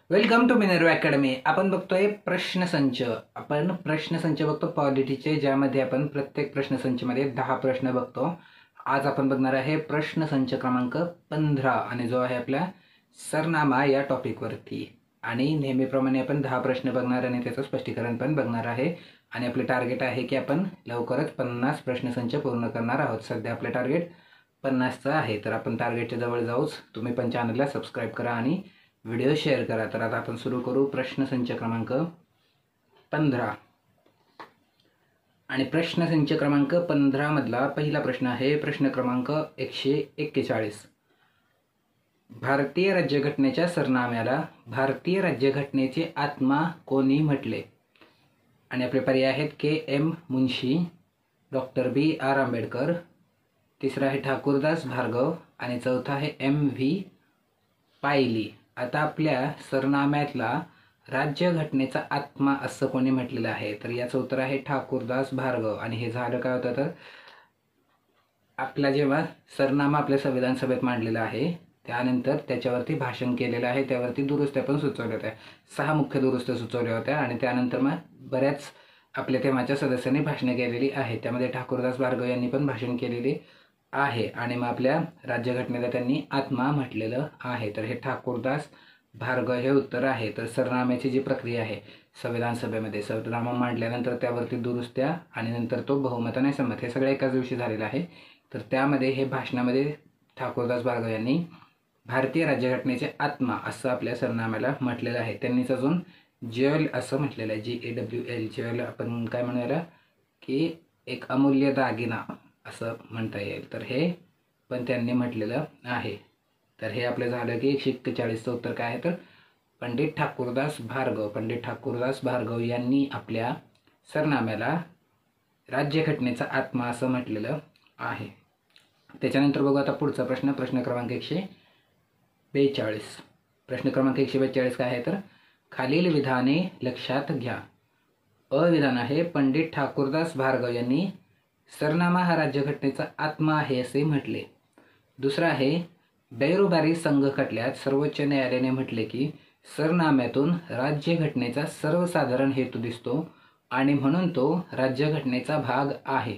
Welcome to Minerva academy. आपण बघतोय प्रश्नसंच। आपण प्रश्नसंच बघतो पॉलिटीचे, ज्यामध्ये आपण प्रत्येक प्रश्नसंचमध्ये 10 प्रश्न बघतो। आज आपण बघणार आहे प्रश्नसंच क्रमांक 15 आणि जो आहे आपला सरनामा या टॉपिकवरती। आणि नेहमीप्रमाणे आपण 10 प्रश्न बघणार आणि त्याचं स्पष्टीकरण पण बघणार आहे। आणि आपले टार्गेट आहे की आपण लवकरच 50 प्रश्नसंच पूर्ण करणार आहोत। सध्या आपले टार्गेट 50चं आहे, तर आपण टार्गेटच्या जवळ जाऊच। तुम्ही पण चॅनलला सबस्क्राईब करा आणि व्हिडिओ शेअर करा। तर आता आपण सुरू करू प्रश्नसंच क्रमांक 15। आणि प्रश्नसंच क्रमांक 15 मधला पहिला प्रश्न आहे प्रश्न क्रमांक 141। भारतीय राज्यघटनेच्या सरनाम्याला भारतीय राज्यघटनेचे आत्मा कोणी म्हटले? आणि आपले पर्याय आहेत के.एम. मुन्शी, डॉक्टर बी.आर. आंबेडकर, तिसरा आहे ठाकूरदास भार्गव आणि चौथा आहे एम.व्ही. पायली। आता आपल्या सरनाम्यातला राज्यघटनेचा आत्मा असं कोणी म्हटलेलं आहे? तर याचं उत्तर आहे ठाकूरदास भार्गव। आणि हे झालं काय होतं, तर आपला जेव्हा सरनामा आपल्या संविधान सभेत मांडलेला आहे त्यानंतर त्याच्यावरती भाषण केलेलं आहे, त्यावरती दुरुस्त्या पण सुचवल्या होत्या। 6 मुख्य दुरुस्त्या सुचवल्या होत्या आणि त्यानंतर मग बऱ्याच आपल्या तेव्हाच्या सदस्यांनी भाषणं केलेली आहेत। त्यामध्ये ठाकूरदास भार्गव यांनी पण भाषण केलेले आहे आणि मग आपल्या राज्यघटनेला त्यांनी आत्मा म्हटलेलं आहे। तर हे ठाकूरदास भार्गव हे उत्तर आहे। तर सरनाम्याची जी प्रक्रिया आहे संविधान सभेमध्ये, सरनामा मांडल्यानंतर त्यावरती दुरुस्त्या आणि नंतर तो बहुमताने संमत, हे सगळं एकाच दिवशी झालेलं आहे। तर त्यामध्ये हे भाषणामध्ये ठाकूरदास भार्गव यांनी भारतीय राज्यघटनेचे आत्मा असं आपल्या सरनाम्याला म्हटलेलं आहे। त्यांनीच अजून ज्वेल असं म्हटलेलं आहे, JAWL। ज्वेल आपण काय म्हणूया की एक अमूल्य दागिना असं म्हणता येईल। तर हे पण त्यांनी म्हटलेलं आहे। तर हे आपलं झालं की 141चं उत्तर काय आहे, तर पंडित ठाकूरदास भार्गव। पंडित ठाकूरदास भार्गव यांनी आपल्या सरनाम्याला राज्यघटनेचा आत्मा असं म्हटलेलं आहे। त्याच्यानंतर बघू आता पुढचा प्रश्न, प्रश्न क्रमांक 142। प्रश्न क्रमांक 142 काय आहे, तर खालील विधाने लक्षात घ्या। अ विधान आहे पंडित ठाकूरदास भार्गव यांनी सरनामा हा राज्यघटनेचा आत्मा आहे असे म्हटले। दुसरा आहे बेरोबारी संघ खटल्यात सर्वोच्च न्यायालयाने म्हटले की सरनाम्यातून राज्यघटनेचा सर्वसाधारण हेतू दिसतो आणि म्हणून तो राज्यघटनेचा भाग आहे।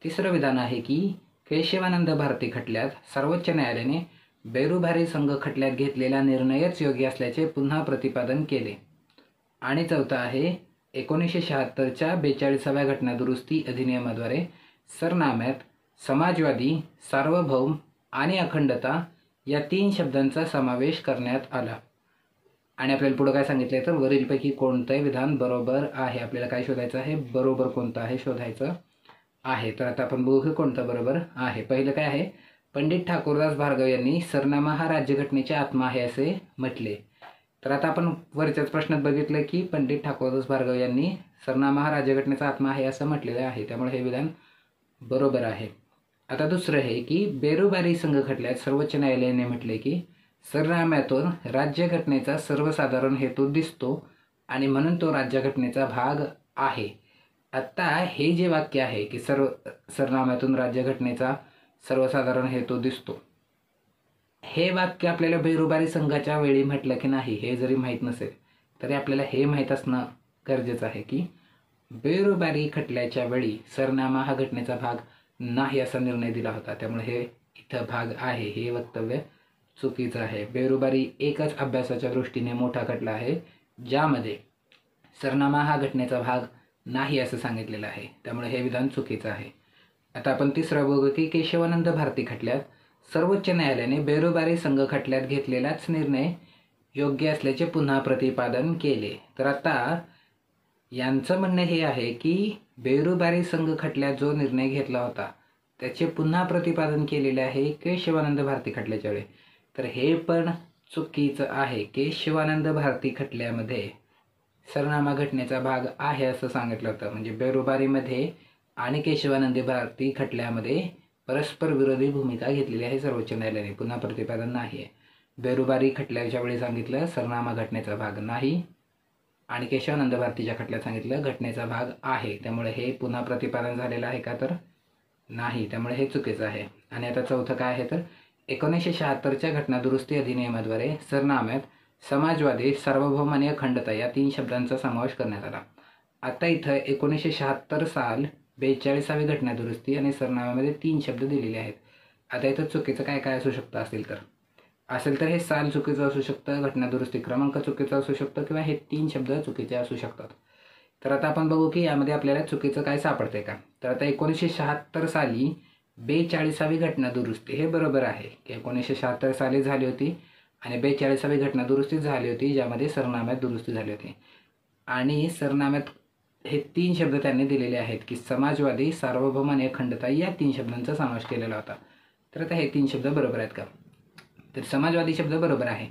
तिसरं विधान आहे की केशवानंद भारती खटल्यात सर्वोच्च न्यायालयाने बेरोबारी संघ खटल्यात घेतलेला निर्णयच योग्य असल्याचे पुन्हा प्रतिपादन केले। आणि चौथा आहे 1976च्या 42व्या घटना दुरुस्ती अधिनियमाद्वारे सरनाम्यात समाजवादी, सार्वभौम आणि अखंडता या 3 शब्दांचा समावेश करण्यात आला। आणि आपल्याला पुढे काय सांगितलंय, तर वरीलपैकी कोणतंही विधान बरोबर आहे? आपल्याला काय शोधायचं आहे, बरोबर कोणतं आहे शोधायचं आहे। तर आता आपण बघू की कोणतं बरोबर आहे। पहिलं काय आहे, पंडित ठाकूरदास भार्गव यांनी सरनामा हा राज्यघटनेचे आत्मा आहे असे म्हटले। तर आता आपण वरच्याच प्रश्नात बघितलं की पंडित ठाकूरदास भार्गव यांनी सरनामा हा राज्यघटनेचा आत्मा आहे असं म्हटलेलं आहे, त्यामुळे हे विधान बरोबर आहे। आता दुसरं आहे की बेरोबारी संघ खटल्यात सर्वोच्च न्यायालयाने म्हटले की सरनाम्यातून राज्यघटनेचा सर्वसाधारण हेतू दिसतो आणि म्हणून तो राज्यघटनेचा भाग आहे। आता हे जे वाक्य आहे की सरनाम्यातून राज्यघटनेचा सर्वसाधारण हेतू दिसतो, हे वाक्य आपल्याला बेरोबारी संघाच्या वेळी म्हटलं की नाही हे जरी माहीत नसेल तरी आपल्याला हे माहीत असणं गरजेचं आहे की बेरोबारी खटल्याच्या वेळी सरनामा हा घटनेचा भाग नाही असा निर्णय दिला होता, त्यामुळे हे इथं भाग आहे हे वक्तव्य चुकीचं आहे। बेरोबारी एकच अभ्यासाच्या दृष्टीने मोठा खटला आहे ज्यामध्ये सरनामा हा घटनेचा भाग नाही असं सांगितलेलं आहे, त्यामुळे हे विधान चुकीचं आहे। आता आपण तिसरं बघू की केशवानंद भारती खटल्यात सर्वोच्च न्यायालयाने बेरोबारी संघ खटल्यात घेतलेलाच निर्णय योग्य असल्याचे पुन्हा प्रतिपादन केले। तर आता यांचं म्हणणं हे आहे की बेरोबारी संघ खटल्यात जो निर्णय घेतला होता त्याचे पुन्हा प्रतिपादन केलेले आहे केशवानंद भारती खटल्याच्या वेळी। तर हे पण चुकीचं आहे। केशवानंद भारती खटल्यामध्ये सरनामा घटनेचा भाग आहे असं सांगितलं होतं, म्हणजे बेरोबारीमध्ये आणि केशवानंद भारती खटल्यामध्ये परस्पर विरोधी भूमिका घेतलेली आहे सर्वोच्च न्यायालयाने, पुन्हा प्रतिपादन नाही आहे। बेरोबारी खटल्याच्या वेळी सांगितलं सरनामा घटनेचा भाग नाही आणि केशवानंद भारतीच्या खटल्यात सांगितलं घटनेचा भाग आहे, त्यामुळे हे पुन्हा प्रतिपादन झालेलं आहे का, तर नाही, त्यामुळे हे चुकीचं आहे। आणि आता चौथं काय आहे, तर 1976च्या घटना दुरुस्ती अधिनियमाद्वारे सरनाम्यात समाजवादी, सार्वभौम आणि अखंडता या 3 शब्दांचा समावेश करण्यात आला. आता इथं 1976 साल, 42वी घटना दुरुस्ती आणि सरनाम्यामध्ये 3 शब्द दिलेले आहेत. आता इथं चुकीचं काय काय असू शकतं असेल तर हे साल चुकीचं असू शकतं, घटना दुरुस्ती क्रमांक चुकीचा असू शकतो किंवा हे 3 शब्द चुकीचे असू शकतात. तर आता आपण बघू की यामध्ये आपल्याला चुकीचं काय सापडतंय का. तर आता 1976 साली 42वी घटना दुरुस्ती हे बरोबर आहे की 1976 साली झाली होती आणि 42वी घटना दुरुस्ती झाली होती, ज्यामध्ये सरनाम्यात दुरुस्ती झाली होती. आणि सरनाम्यात हे 3 शब्द त्यांनी दिलेले आहेत की समाजवादी, सार्वभौम आणि अखंडता या 3 शब्दांचा समावेश केलेला होता. तर आता हे 3 शब्द बरोबर आहेत का. तर समाजवादी शब्द बरोबर आहे.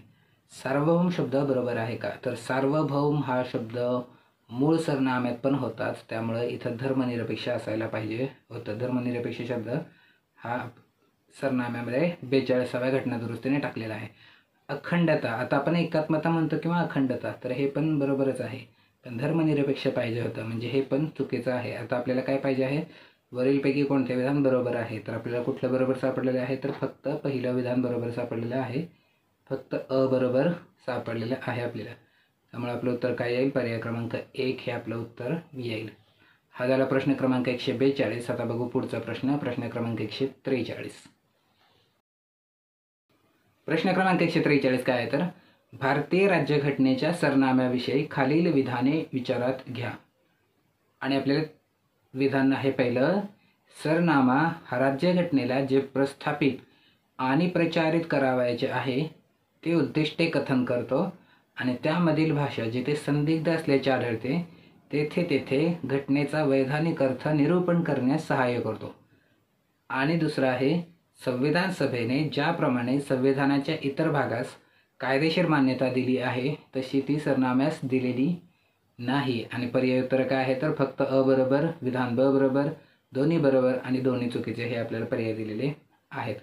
सार्वभौम शब्द बरोबर आहे का. तर सार्वभौम हा शब्द मूळ सरनाम्यात पण होताच, त्यामुळे इथं धर्मनिरपेक्ष असायला पाहिजे होतं. धर्मनिरपेक्ष शब्द हा सरनाम्यामध्ये 42व्या घटना दुरुस्तीने टाकलेला आहे. अखंडता, आता आपण एकात्मता म्हणतो किंवा अखंडता, तर हे पण बरोबरच आहे, पण धर्मनिरपेक्ष पाहिजे होतं, म्हणजे हे पण चुकीचं आहे. आता आपल्याला काय पाहिजे आहे, वरीलपैकी कोणते विधान बरोबर आहे. तर आपल्याला कुठलं बरोबर सापडलेलं आहे, तर फक्त पहिलं विधान बरोबर सापडलेलं आहे, फक्त अ बरोबर सापडलेलं आहे आपल्याला. त्यामुळे आपलं उत्तर काय येईल, पर्याय क्रमांक 1 हे आपलं उत्तर येईल. हा झाला प्रश्न क्रमांक 142. आता बघू पुढचा प्रश्न, प्रश्न क्रमांक 143. प्रश्न क्रमांक 143 काय आहे, तर भारतीय राज्यघटनेच्या सरनाम्याविषयी खालील विधाने विचारात घ्या. आणि आपल्याला विधान आहे पहिलं, सरनामा हा राज्यघटनेला जे प्रस्थापित आणि प्रचारित करावयाचे आहे ते उद्दिष्टे कथन करतो आणि त्यामधील भाषा जिथे संदिग्ध असल्याचे आढळते तेथे घटनेचा वैधानिक अर्थ निरूपण करण्यास सहाय्य करतो. आणि दुसरं आहे, संविधान सभेने ज्याप्रमाणे संविधानाच्या इतर भागास कायदेशीर मान्यता दिली आहे तशी ती सरनाम्यास दिलेली नाही. आणि पर्याय उत्तर काय आहे, तर फक्त अ बरोबर, विधान ब बरोबर, दोन्ही बरोबर आणि दोन्ही चुकीचे हे आपल्याला पर्याय दिलेले आहेत.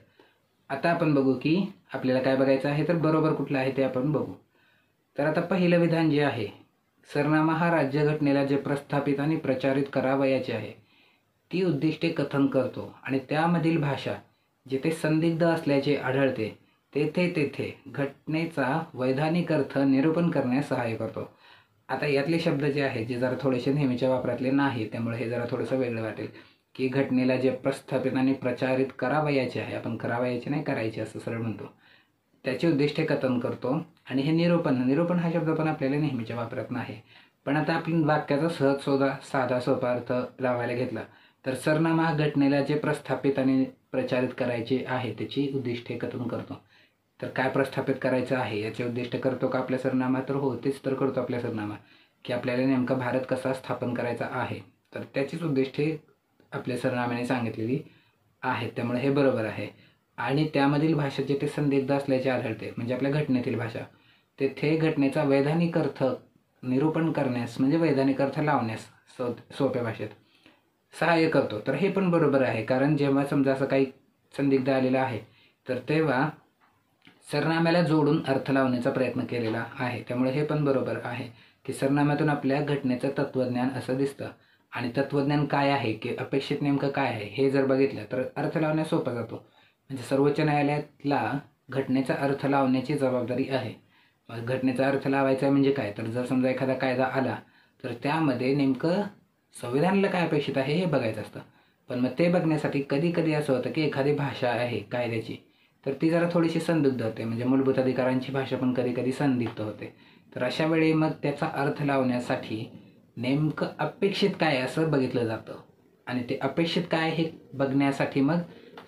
आता आपण बघू की आपल्याला काय बघायचं आहे, तर बरोबर कुठलं आहे ते आपण बघू. तर आता पहिलं विधान जे आहे, सरनामा हा राज्यघटनेला जे प्रस्थापित आणि प्रचारित करावयाचे आहे ती उद्दिष्टे कथन करतो आणि त्यामधील भाषा जिथे संदिग्ध असल्याचे आढळते तेथे घटनेचा वैधानिक अर्थ निरूपण करण्यास सहाय्य करतो. आता यातले शब्द जे आहेत जे जरा थोडेसे नेहमीच्या वापरातले नाही, त्यामुळे हे जरा थोडंसं वेगळं वाटेल की घटनेला जे प्रस्थापित आणि प्रचारित करावयाचे आहे, आपण करावयाचे नाही करायचे असं सरळ म्हणतो, त्याचे उद्दिष्टे कथन करतो. आणि हे निरूपण हा शब्द पण आपल्याला नेहमीच्या वापरात नाही. पण आता आपण वाक्याचा साधा सोपा अर्थ लावायला घेतला तर सरनामा हा घटनेला जे प्रस्थापित आणि प्रचारित करायचे आहे त्याची उद्दिष्टे कथन करतो. तर काय प्रस्थापित करायचं आहे याचे उद्दिष्ट करतो का आपल्या सरनामा, तर हो तेच तर करतो आपल्या सरनामा, की आपल्याला नेमका भारत कसा स्थापन करायचा आहे, तर त्याचीच उद्दिष्टे आपल्या सरनाम्याने सांगितलेली आहेत. त्यामुळे हे बरोबर आहे. आणि त्यामधील भाषा जिथे संदिग्ध असल्याचे आढळते म्हणजे आपल्या घटनेतील भाषा, तेथे घटनेचा वैधानिक अर्थ निरूपण करण्यास म्हणजे वैधानिक अर्थ लावण्यास सोप्या भाषेत सहाय्य करतो. तर हे पण बरोबर आहे, कारण जेव्हा समजा असं काही संदिग्ध आलेलं आहे तर तेव्हा सरनाम्याला जोडून अर्थ लावण्याचा प्रयत्न केलेला आहे. त्यामुळे हे पण बरोबर आहे की सरनाम्यातून आपल्या घटनेचं तत्त्वज्ञान असं दिसतं. आणि तत्त्वज्ञान काय आहे की अपेक्षित नेमकं काय आहे हे जर बघितलं तर अर्थ लावण्यास सोपा जातो. म्हणजे सर्वोच्च न्यायालयातला घटनेचा अर्थ लावण्याची जबाबदारी आहे. घटनेचा अर्थ लावायचा म्हणजे काय, तर जर समजा एखादा कायदा आला तर त्यामध्ये नेमकं संविधानाला काय अपेक्षित आहे हे बघायचं असतं. पण मग ते बघण्यासाठी कधी कधी असं होतं की एखादी भाषा आहे कायद्याची तर ती जरा थोडीशी संदिग्ध होते, म्हणजे मूलभूत अधिकारांची भाषा पण कधी कधी संदिग्ध होते. तर अशा वेळी मग त्याचा अर्थ लावण्यासाठी नेमकं अपेक्षित काय असं बघितलं जातं आणि ते अपेक्षित काय हे बघण्यासाठी मग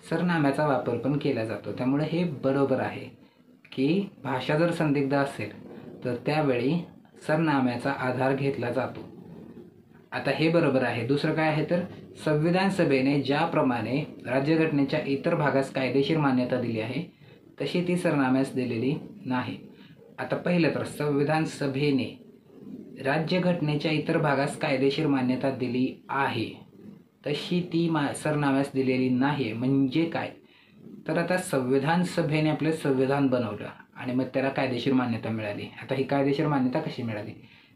सरनाम्याचा वापर पण केला जातो. त्यामुळे हे बरोबर आहे की भाषा जर संदिग्ध असेल तर त्यावेळी सरनाम्याचा आधार घेतला जातो. आता हे बरोबर आहे. दुसरं काय आहे, तर संविधान सभेने ज्याप्रमाणे राज्यघटनेच्या इतर भागास कायदेशीर मान्यता दिली आहे तशी ती सरनाम्यास दिलेली नाही. आता पहिलं तर संविधान सभेने राज्यघटनेच्या इतर भागास कायदेशीर मान्यता दिली आहे तशी ती सरनाम्यास दिलेली नाही म्हणजे काय, तर आता संविधान सभेने आपलं संविधान बनवलं आणि मग त्याला कायदेशीर मान्यता मिळाली. आता ही कायदेशीर मान्यता कशी मिळाली,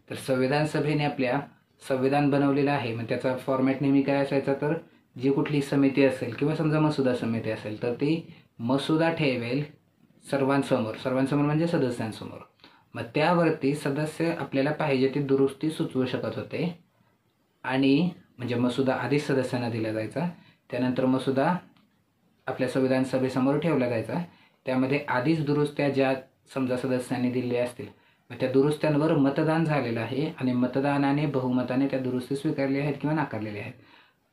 तर संविधान सभेने आपल्या संविधान बनवलेलं आहे, मग त्याचा फॉर्मॅट नेहमी काय असायचा, तर जी कुठली समिती असेल किंवा समजा मसुदा समिती असेल तर ती मसुदा ठेवेल सर्वांसमोर म्हणजे सदस्यांसमोर. मग त्यावरती सदस्य आपल्याला पाहिजे ती दुरुस्ती सुचवू शकत होते आणि म्हणजे मसुदा आधीच सदस्यांना दिला जायचा, त्यानंतर मसुदा आपल्या संविधान सभेसमोर ठेवला जायचा, त्यामध्ये आधीच दुरुस्त्या ज्या समजा सदस्यांनी दिलेल्या असतील मग त्या दुरुस्त्यांवर मतदान झालेलं आहे आणि मतदानाने बहुमताने त्या दुरुस्ती स्वीकारलेल्या आहेत किंवा नाकारलेल्या आहेत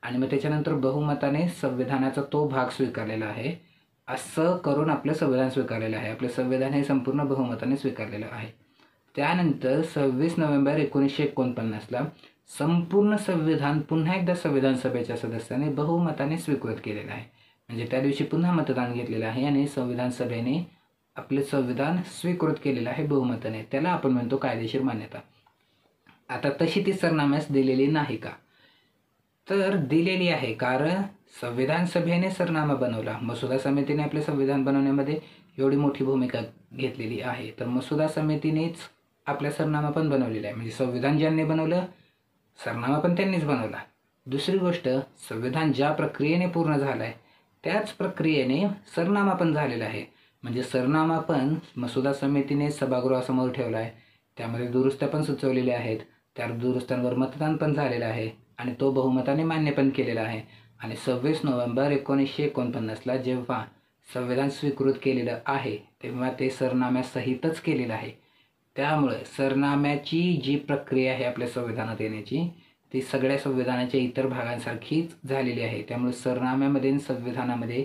आणि मग त्याच्यानंतर बहुमताने संविधानाचा तो भाग स्वीकारलेला आहे, असं करून आपलं संविधान स्वीकारलेलं आहे. आपलं संविधान हे संपूर्ण बहुमताने स्वीकारलेलं आहे. त्यानंतर 26 नोव्हेंबर 1949ला संपूर्ण संविधान पुन्हा एकदा संविधान सभेच्या सदस्यांनी बहुमताने स्वीकृत केलेलं आहे. म्हणजे त्या दिवशी पुन्हा मतदान घेतलेलं आहे आणि संविधान सभेने आपले संविधान स्वीकृत केलेलं आहे बहुमताने. त्याला आपण म्हणतो कायदेशीर मान्यता. आता तशी ती सरनाम्यास दिलेली नाही का? तर दिलेली आहे, कारण संविधान सभेने सरनामा बनवला. मसुदा समितीने आपले संविधान बनवण्यामध्ये एवढी मोठी भूमिका घेतलेली आहे, तर मसुदा समितीनेच आपला सरनामा पण बनवलेला आहे. म्हणजे संविधान ज्यांनी बनवलं सरनामा पण त्यांनीच बनवला. दुसरी गोष्ट, संविधान ज्या प्रक्रियेने पूर्ण झालं आहे त्याच प्रक्रियेने सरनामा पण झालेला आहे. म्हणजे सरनामा पण मसुदा समितीने सभागृहासमोर ठेवला आहे, त्यामध्ये दुरुस्त्या पण सुचवलेल्या आहेत, त्या दुरुस्त्यांवर मतदान पण झालेलं आहे आणि तो बहुमताने मान्य पण केलेला आहे. आणि 26 नोव्हेंबर 1949ला जेव्हा संविधान स्वीकृत केलेलं आहे तेव्हा ते सरनाम्यासहितच केलेलं आहे. त्यामुळे सरनाम्याची जी प्रक्रिया आहे आपल्या संविधानात येण्याची ती सगळ्या संविधानाच्या इतर भागांसारखीच झालेली आहे. त्यामुळे सरनाम्यामध्ये आणि संविधानामध्ये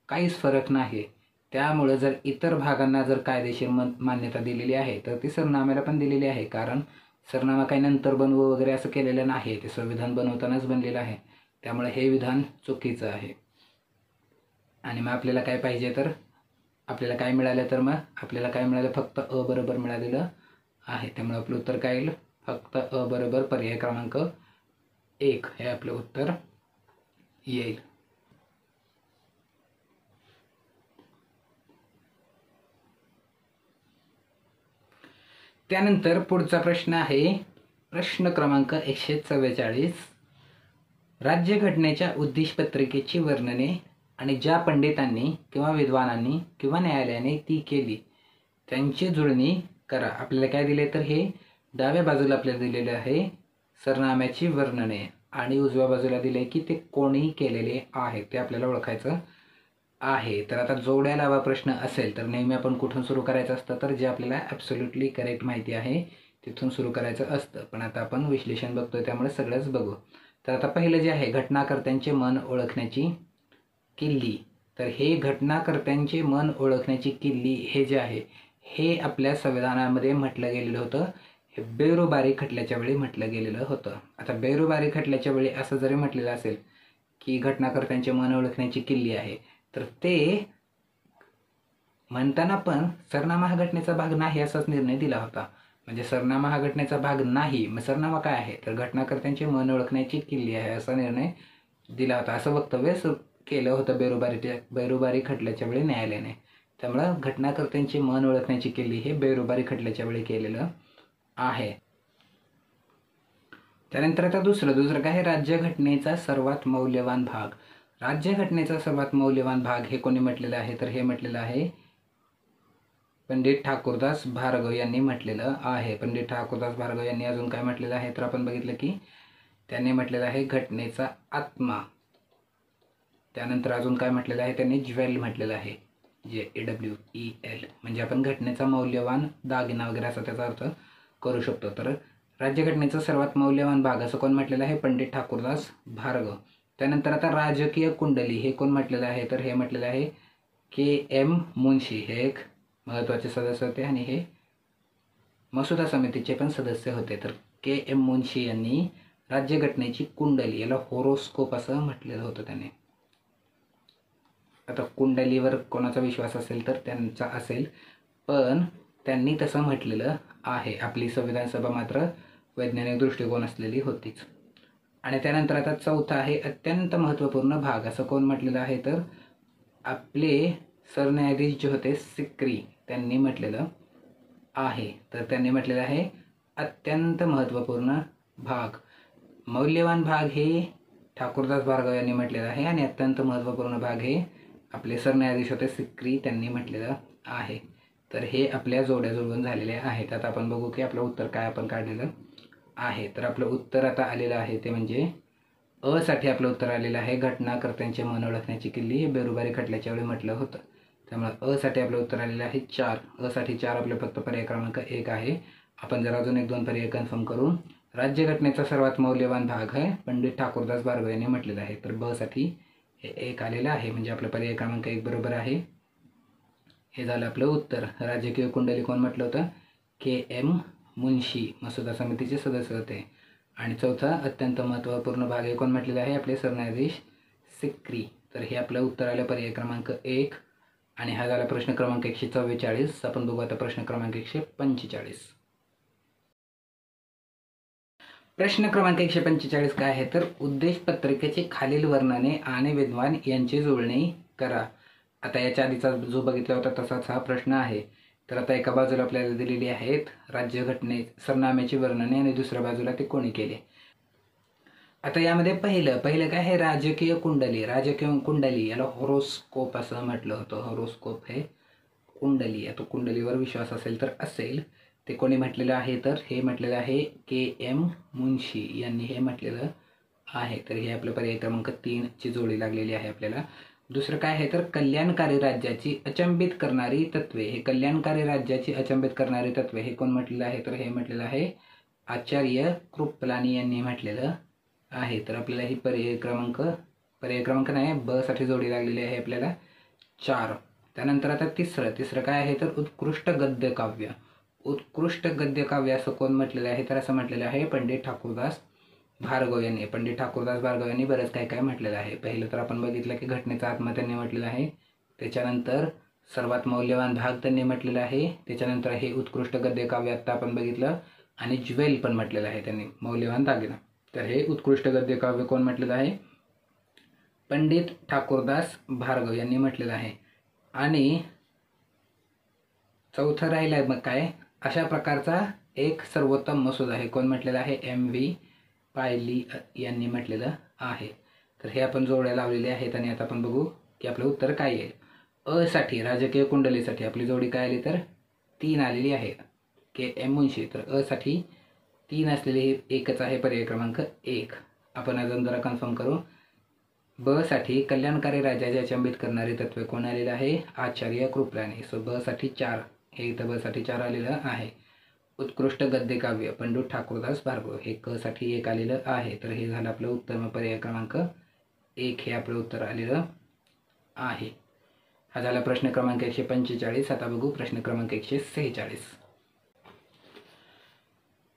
काहीच फरक नाही. त्यामुळे जर इतर भागांना जर कायदेशीर मान्यता दिलेली आहे तर ती सरनाम्याला पण दिलेली आहे, कारण सरनामा काही नंतर बनवू वगैरे असं केलेलं नाही, ते संविधान बनवतानाच बनलेलं आहे. त्यामुळे हे विधान चुकीचं आहे. आणि मग आपल्याला काय पाहिजे तर आपल्याला काय मिळालं, तर मग आपल्याला काय मिळालं, फक्त अ बरोबर मिळालेलं आहे. त्यामुळे आपलं उत्तर काय येईल, फक्त अ बरोबर पर्याय क्रमांक 1 हे आपलं उत्तर येईल. त्यानंतर पुढचा प्रश्न आहे प्रश्न क्रमांक 144. राज्यघटनेच्या उद्देशपत्रिकेची वर्णने आणि ज्या पंडितांनी किंवा विद्वानांनी किंवा न्यायालयाने ती केली त्यांची जुळणी करा. आपल्याला काय दिले तर हे डाव्या बाजूला आपल्याला दिलेले आहे सरनाम्याची वर्णने आणि उजव्या बाजूला दिले की ते कोणी केलेले आहे ते आपल्याला ओळखायचं आहे. तर आता जोड्या लावा प्रश्न असेल तर नेहमी आपण कुठून सुरू करायचं असतं, तर जे आपल्याला ॲब्सोल्युटली करेक्ट माहिती आहे तिथून सुरू करायचं असतं. पण आता आपण विश्लेषण बघतोय त्यामुळे सगळंच बघू. तर आता पहिलं जे आहे घटनाकर्त्यांचे मन ओळखण्याची किल्ली. तर हे घटनाकर्त्यांचे मन ओळखण्याची किल्ली हे जे आहे हे आपल्या संविधानामध्ये म्हटलं गेलेलं होतं. हे बेरोबारी खटल्याच्या वेळी म्हटलं गेलेलं होतं. आता बेरोबारी खटल्याच्या वेळी असं जरी म्हटलेलं असेल की घटनाकर्त्यांचे मन ओळखण्याची किल्ली आहे, तर ते म्हणताना पण सरनामा हा घटनेचा भाग नाही असाच निर्णय दिला होता. म्हणजे सरनामा हा घटनेचा भाग नाही, मग सरनामा काय आहे तर घटनाकर्त्यांचे मन ओळखण्याची किल्ली आहे असा निर्णय दिला होता. असं वक्तव्य केलं होतं बेरोबारी खटल्याच्या वेळी न्यायालयाने. त्यामुळं घटनाकर्त्यांचे मन ओळखण्याची किल्ली हे बेरोबारी खटल्याच्या वेळी केलेलं आहे. त्यानंतर आता दुसरं काय आहे राज्यघटनेचा सर्वात मौल्यवान भाग. राज्यघटनेचा सर्वात मौल्यवान भाग हे कोणी म्हटलेलं आहे तर हे म्हटलेलं आहे पंडित ठाकूरदास भार्गव यांनी म्हटलेलं आहे. पंडित ठाकूरदास भार्गव यांनी अजून काय म्हटलेलं आहे तर आपण बघितलं की त्यांनी म्हटलेलं आहे घटनेचा आत्मा. त्यानंतर अजून काय म्हटलेलं आहे त्यांनी ज्वेल म्हटलेलं आहे, JWEL. म्हणजे आपण घटनेचा मौल्यवान दागिना वगैरे असा त्याचा अर्थ करू शकतो. तर राज्यघटनेचा सर्वात मौल्यवान भाग असं कोण म्हटलेलं आहे पंडित ठाकूरदास भार्गव. त्यानंतर आता राजकीय कुंडली हे कोण म्हटलेलं आहे तर हे म्हटलेलं आहे KM मुन्शी. हे एक महत्त्वाचे सदस्य होते आणि हे मसुदा समितीचे पण सदस्य होते. तर KM मुन्शी यांनी राज्यघटनेची कुंडली याला होरोस्कोप असं म्हटलेलं होतं त्याने. आता कुंडलीवर कोणाचा विश्वास असेल तर त्यांचा असेल, पण त्यांनी तसं म्हटलेलं आहे. आपली संविधान सभा मात्र वैज्ञानिक दृष्टिकोन असलेली होतीच. आणि त्यानंतर आता चौथा आहे अत्यंत महत्त्वपूर्ण भाग. असं कोण म्हटलेलं आहे तर आपले सरन्यायाधीश जे होते सिक्री त्यांनी म्हटलेलं आहे. तर त्यांनी म्हटलेलं आहे अत्यंत महत्त्वपूर्ण भाग. मौल्यवान भाग हे ठाकूरदास भार्गव यांनी म्हटलेलं आहे आणि अत्यंत महत्त्वपूर्ण भाग हे आपले सरन्यायाधीश होते सिक्री त्यांनी म्हटलेलं आहे. तर हे आपल्या जोड्या जुळवून झालेल्या आहेत. आता आपण बघू की आपलं उत्तर काय आपण काढलेलं आहे. तर आपलं उत्तर आता आलेलं आहे ते म्हणजे अ साठी आपलं उत्तर आलेलं आहे. घटनाकर्त्यांचे मन ओळखण्याची किल्ली हे बेरुबारी खटल्याच्या वेळी म्हटलं होतं. त्यामुळे अ साठी आपलं उत्तर आलेलं आहे 4. अ साठी 4 आपलं फक्त पर्याय क्रमांक 1 आहे. आपण जर अजून 1-2 पर्याय कन्फर्म करू. राज्यघटनेचा सर्वात मौल्यवान भाग आहे पंडित ठाकूरदास बारगो यांनी म्हटलेलं आहे. तर ब साठी हे 1 आलेलं आहे म्हणजे आपलं पर्याय क्रमांक 1 बरोबर आहे. हे झालं आपलं उत्तर. राजकीय कुंडली कोण म्हटलं होतं? के.एम. मुन्शी मसुदा समितीचे सदस्य होते. आणि चौथा अत्यंत महत्त्वपूर्ण भाग हे कोण म्हटलेलं आहे? आपले सरन्यायाधीश सिक्री. तर हे आपलं उत्तर आलं पर्याय क्रमांक 1. आणि हा झाला प्रश्न क्रमांक 144. आपण बघू आता प्रश्न क्रमांक 145. प्रश्न क्रमांक 145 काय आहे तर उद्देश पत्रिकेची खालील वर्णने आणि विद्वान यांची जुळणी करा. आता याच्या आधीचा जो बघितला होता तसाच हा प्रश्न आहे. तर आता एका बाजूला आपल्याला दिलेली आहेत राज्यघटने सरनाम्याची वर्णने आणि दुसऱ्या बाजूला ते कोणी केले. आता यामध्ये पहिलं काय आहे? राजकीय कुंडली. राजकीय कुंडली याला हॉरोस्कोप असं म्हटलं होतं. हॉरोस्कोप हे कुंडली. आता कुंडलीवर विश्वास असेल तर असेल. ते कोणी म्हटलेलं आहे तर हे म्हटलेलं आहे के.एम. मुन्शी यांनी हे म्हटलेलं आहे. तर हे आपलं पर्याय क्रमांक 3 ची जोडी लागलेली आहे आपल्याला. दुसरं काय आहे तर कल्याणकारी राज्याची अचंबित करणारी तत्वे. हे कल्याणकारी राज्याची अचंबित करणारी तत्वे हे कोण म्हटलेलं आहे तर हे म्हटलेलं आहे आचार्य कृपलानी यांनी म्हटलेलं आहे. तर आपल्याला ही पर्याय क्रमांक नाही ब साठी जोडी लागलेली आहे आपल्याला 4. त्यानंतर आता तिसरं काय आहे तर उत्कृष्ट गद्य काव्य. उत्कृष्ट गद्य काव्य असं कोण म्हटलेलं आहे तर असं म्हटलेलं आहे पंडित ठाकूरदास भार्गव यांनी. पंडित ठाकूरदास भार्गव यांनी बरंच काय म्हटलेलं आहे. पहिलं तर आपण बघितलं की घटनेचा आत्मा त्यांनी म्हटलेला आहे. त्याच्यानंतर सर्वात मौल्यवान भाग त्यांनी म्हटलेला आहे. त्याच्यानंतर हे उत्कृष्ट गद्य काव्य आत्ता आपण बघितलं आणि ज्वेल पण म्हटलेलं आहे त्यांनी मौल्यवान दागिना. तर हे उत्कृष्ट गद्य काव्य कोण म्हटलेलं आहे? पंडित ठाकूरदास भार्गव यांनी म्हटलेलं आहे. आणि चौथं राहिलं मग काय? अशा प्रकारचा एक सर्वोत्तम मसुदा आहे कोण म्हटलेला आहे? M.V. पायली यांनी म्हटलेलं आहे. तर हे आपण जोड्या लावलेले आहेत आणि आता आपण बघू की आपलं उत्तर काय येईल. अ साठी राजकीय कुंडलीसाठी आपली जोडी काय आली तर 3 आलेली आहे के.एम. मुन्शी. तर अ साठी 3 असलेली हे एकच आहे पर्याय क्रमांक 1. आपण अजून जरा कन्फर्म करू. ब साठी कल्याणकारी राज्याचे अचंबित करणारी तत्वे कोण आलेलं आहे? आचार्य कृपलानी. सो ब साठी 4 हे इथं ब साठी 4 आलेलं आहे. उत्कृष्ट गद्य काव्य पंडित ठाकूरदास भार्गव हे क साठी 1 आलेलं आहे. तर हे झालं आपलं उत्तर. मग पर्याय क्रमांक 1 हे आपलं उत्तर आलेलं आहे. हा झाला प्रश्न क्रमांक 145. आता बघू प्रश्न क्रमांक 146.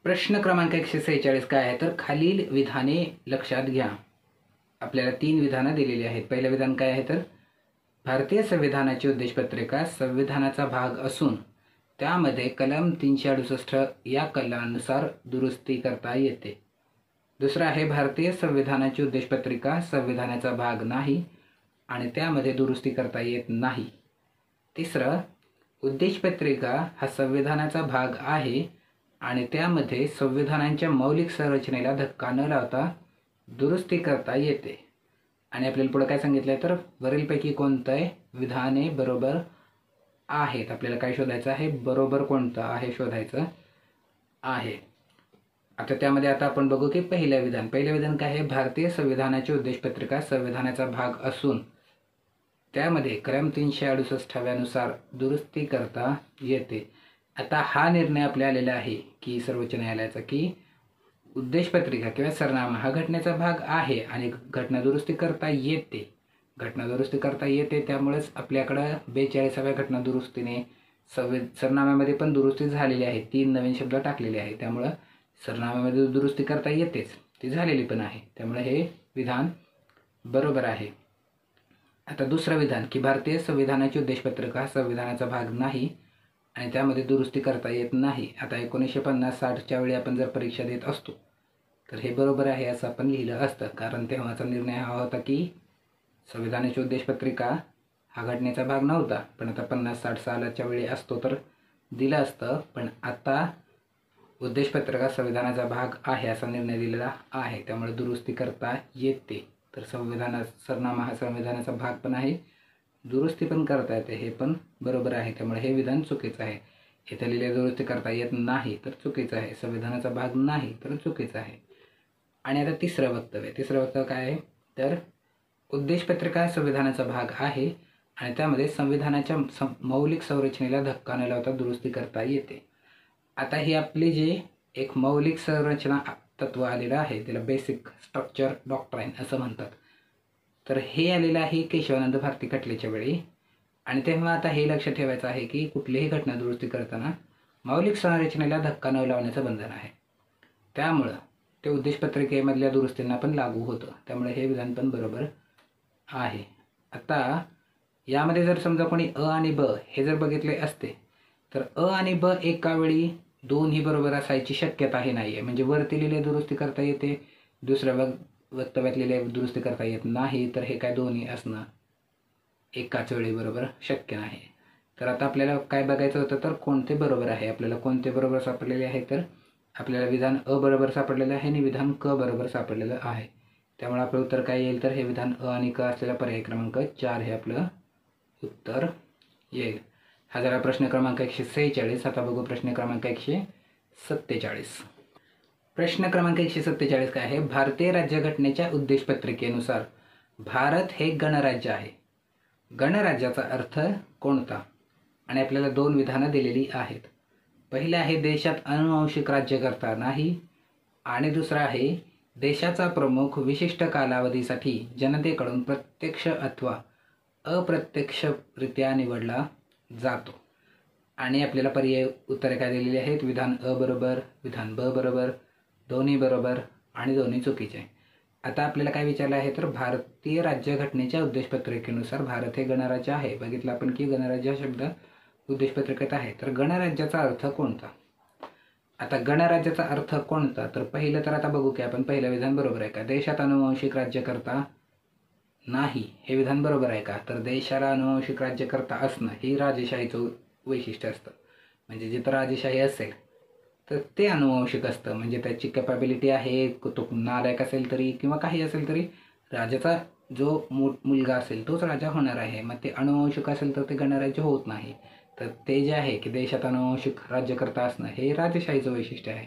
प्रश्न क्रमांक 146 काय आहे तर खालील विधाने लक्षात घ्या. आपल्याला 3 विधानं दिलेली आहेत. पहिलं विधान काय आहे तर भारतीय संविधानाची उद्देशपत्रिका संविधानाचा भाग असून त्यामध्ये कलम 368 या कलमानुसार दुरुस्ती करता येते. दुसरं आहे भारतीय संविधानाची उद्देशपत्रिका संविधानाचा भाग नाही आणि त्यामध्ये दुरुस्ती करता येत नाही. तिसरं उद्देशपत्रिका हा संविधानाचा भाग आहे आणि त्यामध्ये संविधानाच्या मौलिक संरचनेला धक्का न लावता दुरुस्ती करता येते. आणि आपल्याला पुढे काय सांगितलं आहे तर वरीलपैकी कोणतं विधाने बरोबर आहेत. आपल्याला काय शोधायचं आहे? बरोबर कोणतं आहे शोधायचं आहे. आता त्यामध्ये आता आपण बघू की पहिलं विधान काय आहे? भारतीय संविधानाची उद्देशपत्रिका संविधानाचा भाग असून त्यामध्ये कलम 368 नुसार दुरुस्ती करता येते. आता हा निर्णय आपल्या आलेला आहे की सर्वोच्च न्यायालयाचा की उद्देशपत्रिका किंवा सरनामा हा घटनेचा भाग आहे आणि घटना दुरुस्ती करता येते. त्यामुळेच आपल्याकडं 42व्या घटना दुरुस्तीने सरनाम्यामध्ये पण दुरुस्ती झालेली आहे. 3 नवीन शब्द टाकलेले आहेत. त्यामुळं सरनाम्यामध्ये दुरुस्ती करता येतेच, ती झालेली पण आहे. त्यामुळे हे विधान बरोबर आहे. आता दुसरं विधान की भारतीय संविधानाची उद्देशपत्रिका संविधानाचा भाग नाही आणि त्यामध्ये दुरुस्ती करता येत नाही. आता 1950-60च्या वेळी आपण जर परीक्षा देत असतो तर हे बरोबर आहे असं आपण लिहिलं असतं. कारण तेव्हाचा निर्णय हा होता की संविधानाची उद्देशपत्रिका हा घटनेचा भाग नव्हता. पण आता 50-60 सालाच्या वेळी असतो तर दिलं असतं. पण आता उद्देशपत्रिका संविधानाचा भाग आहे असा निर्णय दिलेला आहे. त्यामुळे दुरुस्ती करता येते. तर सरनामा हा संविधानाचा भाग पण आहे दुरुस्ती पण करता येते, हे पण बरोबर आहे. त्यामुळे हे विधान चुकीचं आहे. इथे लिहिले दुरुस्ती करता येत नाही तर चुकीचं आहे. संविधानाचा भाग नाही तर चुकीचं आहे. आणि आता तिसरं वक्तव्य काय आहे तर उद्देशपत्रिका संविधानाचा भाग आहे आणि त्यामध्ये संविधानाच्या मौलिक संरचनेला धक्का न लावता दुरुस्ती करता येते. आता ही आपली जे एक मौलिक संरचना तत्व आलेलं आहे त्याला बेसिक स्ट्रक्चर डॉक्ट्राईन असं म्हणतात. तर हे आलेलं आहे केशवानंद भारती खटल्याच्या वेळी. आणि तेव्हा आता हे लक्षात ठेवायचं आहे की कुठलीही घटना दुरुस्ती करताना मौलिक संरचनेला धक्का न लावण्याचं बंधन आहे. त्यामुळं ते उद्देशपत्रिकेमधल्या दुरुस्तींना पण लागू होतं. त्यामुळे हे विधान पण बरोबर आहे. आता यामध्ये जर समजा कोणी अ आणि ब हे जर बघितले असते तर अ आणि ब एका वेळी दोन्ही बरोबर असायची शक्यताही नाही आहे. म्हणजे वरती लिहिले दुरुस्ती करता येते, दुसऱ्या वक्तव्यात लिहिले दुरुस्ती करता येत नाही, तर हे काय दोन्ही असणं एकाच वेळी बरोबर शक्य नाही. तर आता आपल्याला काय बघायचं होतं तर कोणते बरोबर आहे. आपल्याला कोणते बरोबर सापडलेले आहे तर आपल्याला विधान अ बरोबर सापडलेलं आहे आणि विधान क बरोबर सापडलेलं आहे. त्यामुळे आपलं उत्तर काय येईल तर हे विधान अ आणि क असलेला पर्याय क्रमांक 4 हे आपलं उत्तर येईल. हा झाला प्रश्न क्रमांक 146. आता बघू प्रश्न क्रमांक 147. प्रश्न क्रमांक 147 काय आहे, भारतीय राज्यघटनेच्या उद्देशपत्रिकेनुसार भारत हे गणराज्य आहे. गणराज्याचा अर्थ कोणता? आणि आपल्याला 2 विधानं दिलेली आहेत. पहिलं आहे देशात अनुवांशिक राज्यकर्ता नाही आणि दुसरं आहे देशाचा प्रमुख विशिष्ट कालावधीसाठी जनतेकडून प्रत्यक्ष अथवा अप्रत्यक्षरित्या निवडला जातो. आणि आपल्याला पर्याय उत्तरे काय दिलेली आहेत, विधान अ बरोबर, विधान ब बरोबर, दोन्ही बरोबर आणि दोन्ही चुकीचे. आता आपल्याला काय विचारलं आहे तर भारतीय राज्यघटनेच्या उद्देशपत्रिकेनुसार भारत हे गणराज्य आहे. बघितलं आपण की गणराज्य शब्द उद्देशपत्रिकेत आहे. तर गणराज्याचा अर्थ कोणता? आता गणराज्याचा अर्थ कोणता तर पहिलं तर आता बघू की आपण पहिलं विधान बरोबर आहे का, देशात अनुवांशिक राज्यकर्ता नाही हे विधान बरोबर आहे का, तर देशाला अनुवांशिक राज्यकर्ता असणं ही राजेशाहीचं वैशिष्ट्य असतं. म्हणजे जिथं राजेशाही असेल तर ते अनुवांशिक असतं. म्हणजे त्याची कॅपॅबिलिटी आहे, तो नालायक असेल तरी किंवा काही असेल तरी राजाचा जो मुलगा असेल तोच राजा होणार आहे. मग ते अनुवांशिक असेल तर ते गणराज्य होत नाही. तर ते जे आहे की देशात अनुवांशिक राज्यकर्ता असणं हे राजेशाहीचं वैशिष्ट्य आहे.